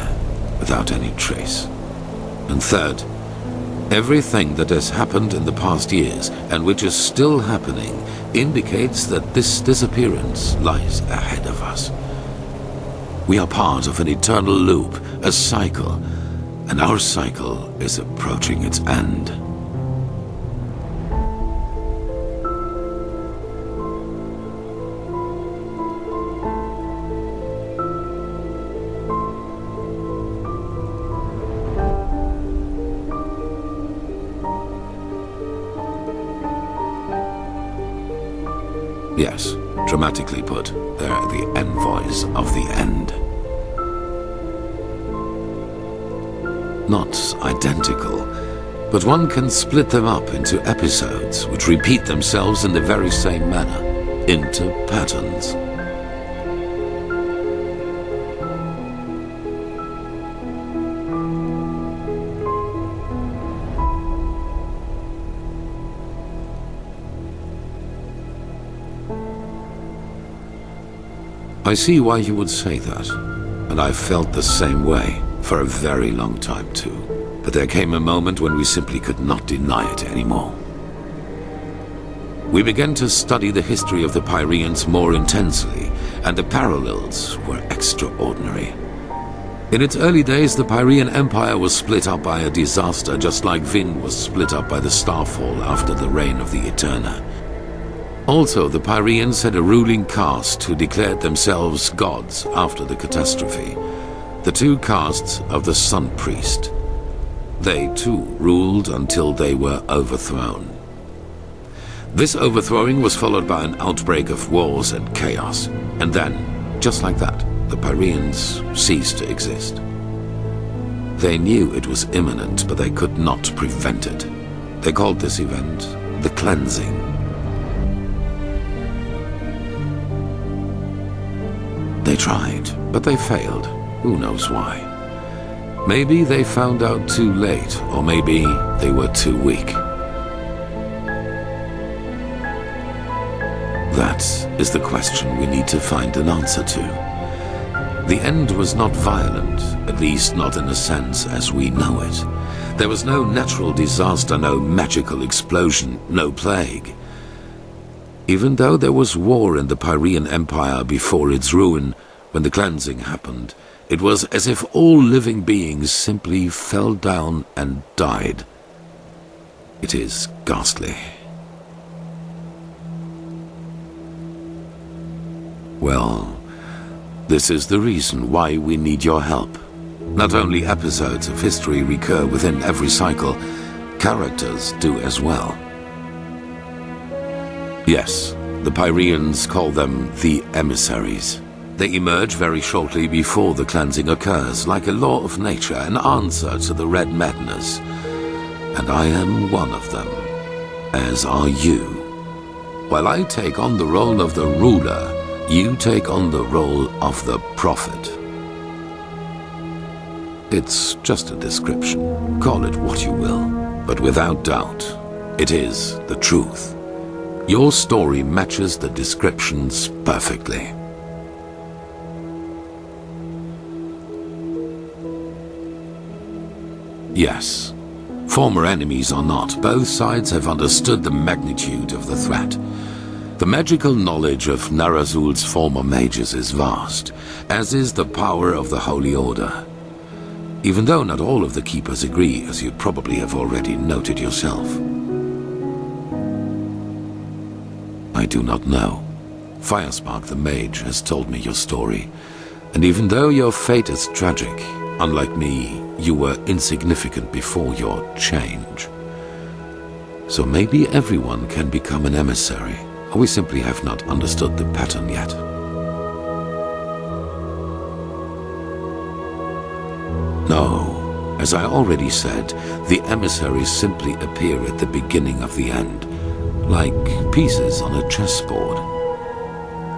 Speaker 17: without any trace. And third, everything that has happened in the past years, and which is still happening, indicates that this disappearance lies ahead of us. We are part of an eternal loop, a cycle, and our cycle is approaching its end. Yes, dramatically put, they're the envoys of the end. Not identical, but one can split them up into episodes which repeat themselves in the very same manner, into patterns. I see why you would say that, and I've felt the same way for a very long time too. But there came a moment when we simply could not deny it anymore. We began to study the history of the Pyreans more intensely, and the parallels were extraordinary. In its early days, the Pyrean Empire was split up by a disaster, just like Vin was split up by the Starfall after the reign of the Eterna. Also, the Pyreans had a ruling caste who declared themselves gods after the catastrophe. The 2 castes of the Sun Priest. They too ruled until they were overthrown. This overthrowing was followed by an outbreak of wars and chaos. And then, just like that, the Pyreans ceased to exist. They knew it was imminent, but they could not prevent it. They called this event the Cleansing. They tried, but they failed. Who knows why? Maybe they found out too late, or maybe they were too weak. That is the question we need to find an answer to. The end was not violent, at least not in a sense as we know it. There was no natural disaster, no magical explosion, no plague. Even though there was war in the Pyrean Empire before its ruin, when the cleansing happened, it was as if all living beings simply fell down and died. It is ghastly. Well, this is the reason why we need your help. Not only episodes of history recur within every cycle, characters do as well. Yes, the Pyreans call them the emissaries. They emerge very shortly before the cleansing occurs, like a law of nature, an answer to the Red Madness. And I am one of them, as are you. While I take on the role of the ruler, you take on the role of the prophet. It's just a description. Call it what you will. But without doubt, it is the truth. Your story matches the descriptions perfectly. Yes. Former enemies or not, both sides have understood the magnitude of the threat. The magical knowledge of Narazul's former mages is vast, as is the power of the Holy Order. Even though not all of the Keepers agree, as you probably have already noted yourself. I do not know. Firespark the Mage has told me your story, and even though your fate is tragic, unlike me, you were insignificant before your change. So maybe everyone can become an emissary, or we simply have not understood the pattern yet. No, as I already said, the emissaries simply appear at the beginning of the end, like pieces on a chessboard.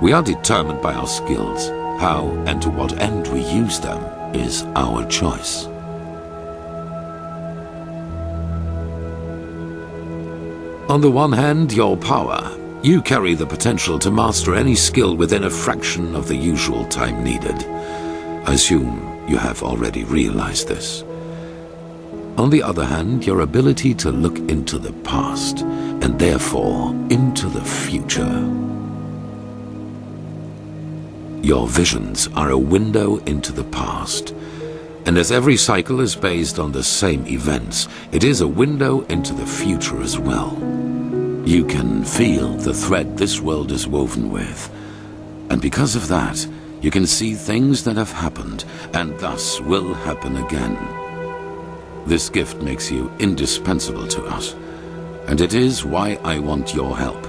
Speaker 17: We are determined by our skills. How and to what end we use them is our choice. On the one hand, your power. You carry the potential to master any skill within a fraction of the usual time needed. I assume you have already realized this. On the other hand, your ability to look into the past, and therefore into the future. Your visions are a window into the past, and as every cycle is based on the same events, it is a window into the future as well. You can feel the thread this world is woven with, and because of that, you can see things that have happened, and thus will happen again. This gift makes you indispensable to us, and it is why I want your help.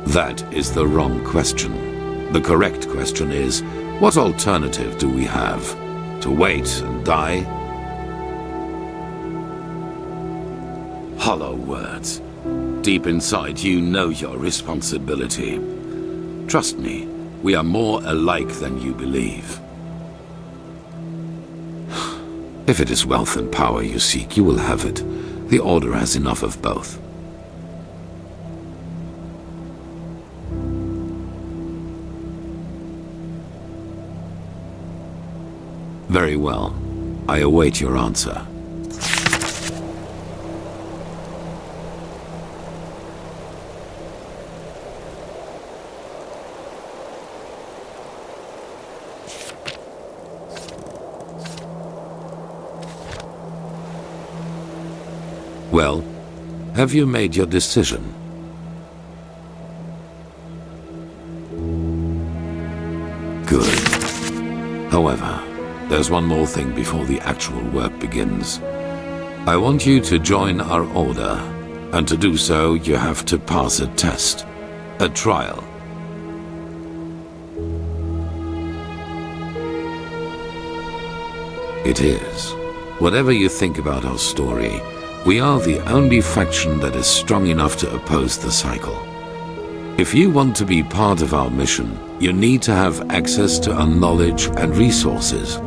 Speaker 17: That is the wrong question. The correct question is, what alternative do we have? To wait and die? Hollow words. Deep inside, you know your responsibility. Trust me, we are more alike than you believe. If it is wealth and power you seek, you will have it. The Order has enough of both. Very well. I await your answer. Well, have you made your decision? Good. However, there's one more thing before the actual work begins. I want you to join our order, and to do so, you have to pass a test, a trial. It is. Whatever you think about our story, we are the only faction that is strong enough to oppose the cycle. If you want to be part of our mission, you need to have access to our knowledge and resources.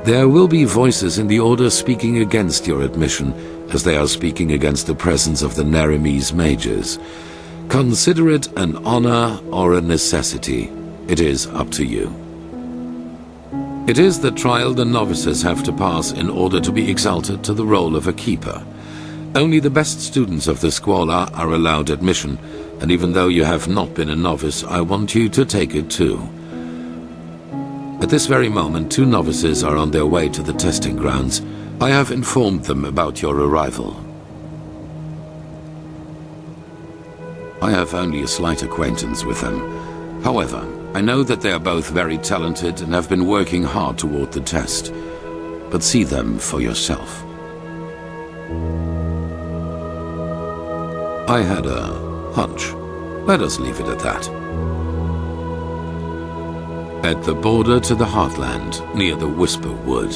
Speaker 17: There will be voices in the Order speaking against your admission, as they are speaking against the presence of the Naramese mages. Consider it an honor or a necessity. It is up to you. It is the trial the novices have to pass in order to be exalted to the role of a keeper. Only the best students of the Squalor are allowed admission, and even though you have not been a novice, I want you to take it too. At this very moment, 2 novices are on their way to the testing grounds. I have informed them about your arrival. I have only a slight acquaintance with them. However, I know that they are both very talented and have been working hard toward the test. But see them for yourself. I had a hunch. Let us leave it at that. At the border to the Heartland, near the Whisper Wood,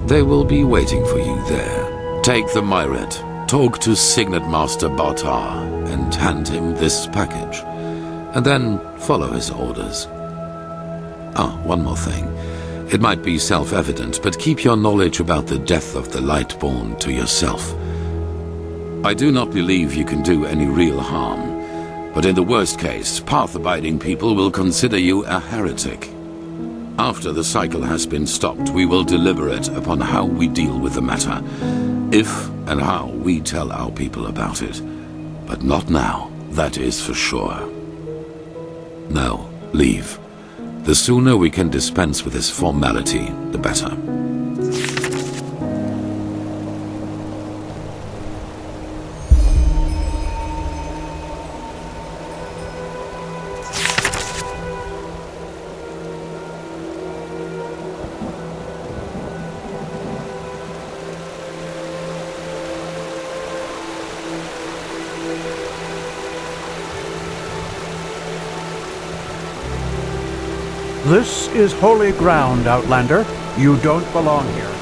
Speaker 17: they will be waiting for you there. Take the Myret, talk to Signet Master Bartar, and hand him this package. And then follow his orders. Ah, one more thing. It might be self-evident, but keep your knowledge about the death of the Lightborn to yourself. I do not believe you can do any real harm, but in the worst case, path-abiding people will consider you a heretic. After the cycle has been stopped, we will deliberate upon how we deal with the matter, if and how we tell our people about it. But not now, that is for sure. Now, leave. The sooner we can dispense with this formality, the better.
Speaker 14: This is holy ground, Outlander. You don't belong here.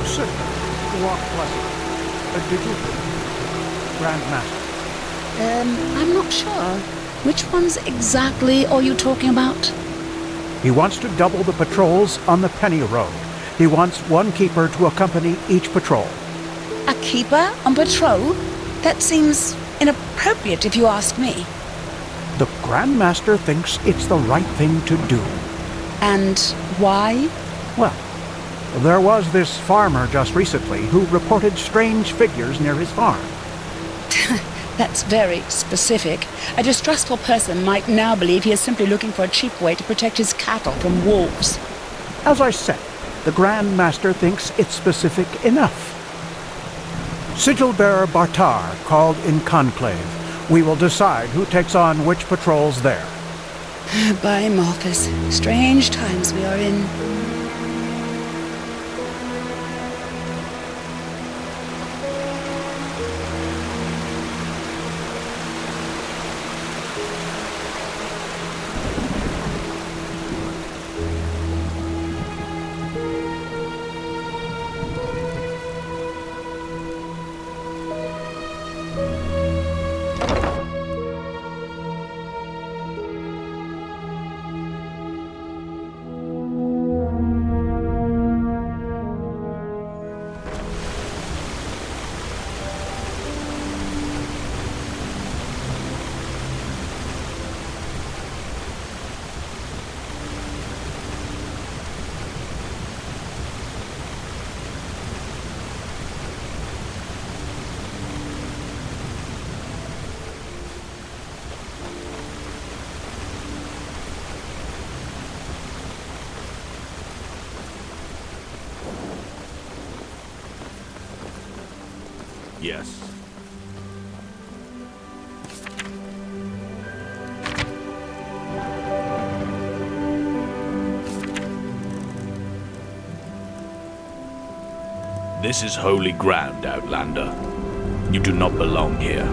Speaker 14: Sister, walk pleasant. Did you? Grandmaster.
Speaker 18: I'm not sure. Which ones exactly are you talking about?
Speaker 14: He wants to double the patrols on the Penny Road. He wants one keeper to accompany each patrol.
Speaker 18: A keeper on patrol? That seems inappropriate if you ask me.
Speaker 14: The Grandmaster thinks it's the right thing to do.
Speaker 18: And why?
Speaker 14: Well, there was this farmer just recently who reported strange figures near his farm.
Speaker 18: That's very specific. A distrustful person might now believe he is simply looking for a cheap way to protect his cattle from wolves.
Speaker 14: As I said, the Grandmaster thinks it's specific enough. Sigil-bearer Bartar called in conclave. We will decide who takes on which patrols there.
Speaker 18: By Malthus, strange times we are in.
Speaker 12: Yes. This is holy ground, Outlander. You do not belong here.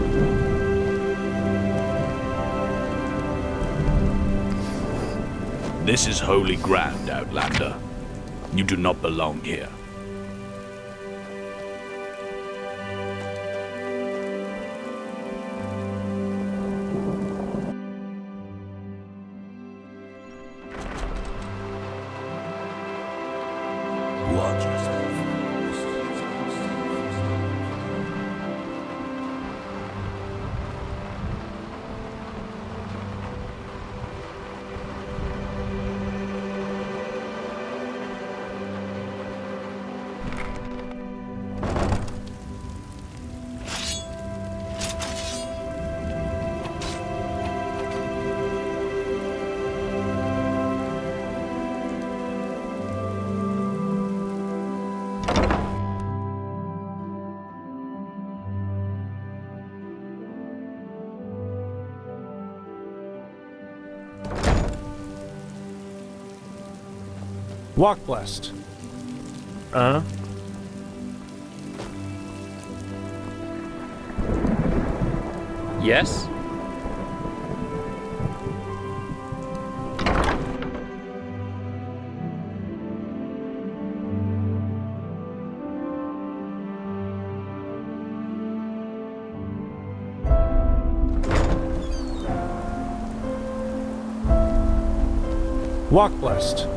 Speaker 12: This is holy ground, Outlander. You do not belong here.
Speaker 14: Walk blessed.
Speaker 6: Yes?
Speaker 14: Walk blessed.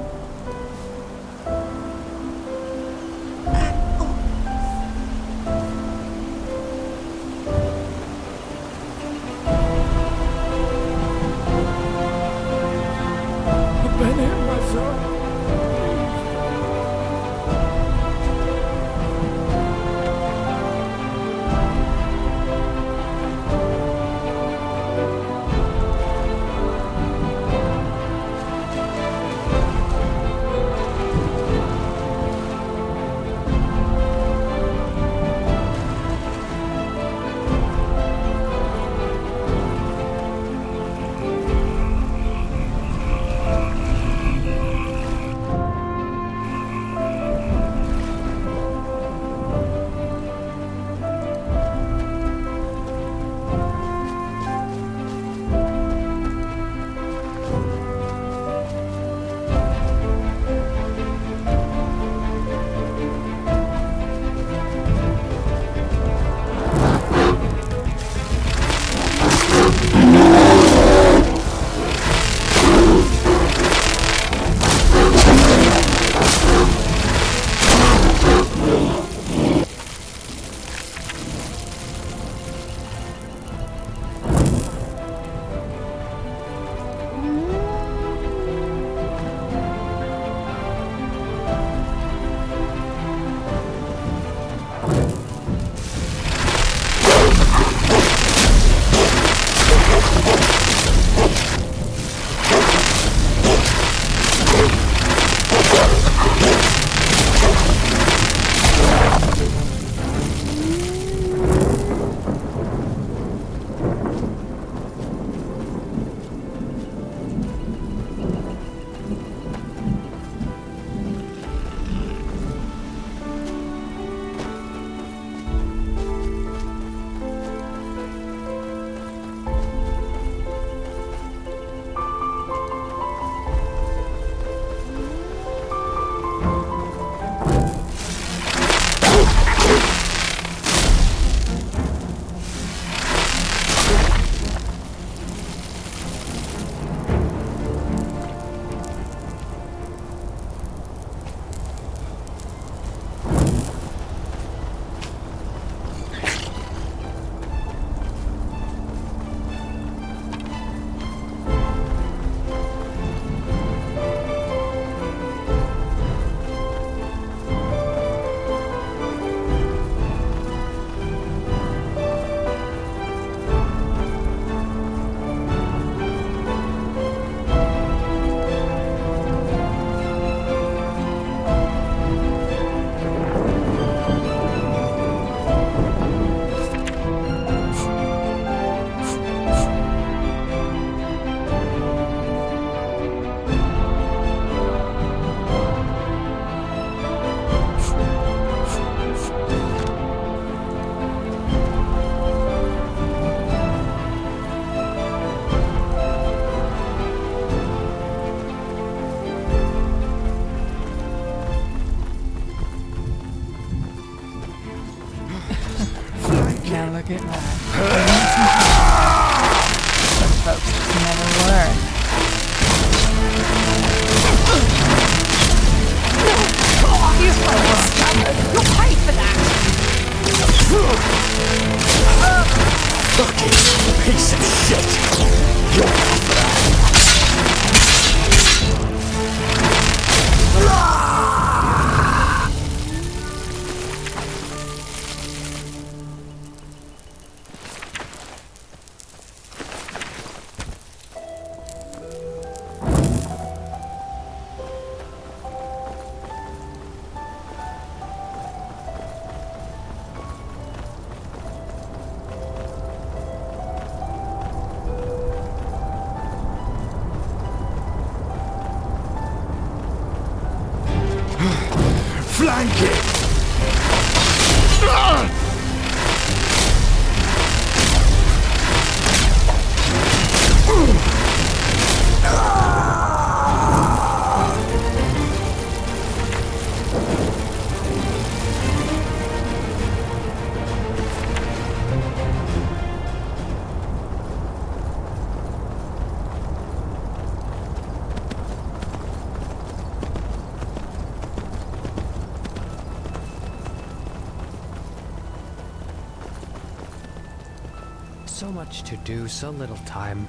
Speaker 4: Now look at that. Some folks just never learn.
Speaker 1: You'll pay for that!
Speaker 5: Fucking piece of shit! You'll pay for that!
Speaker 7: blanket!
Speaker 19: So much to do, so little time.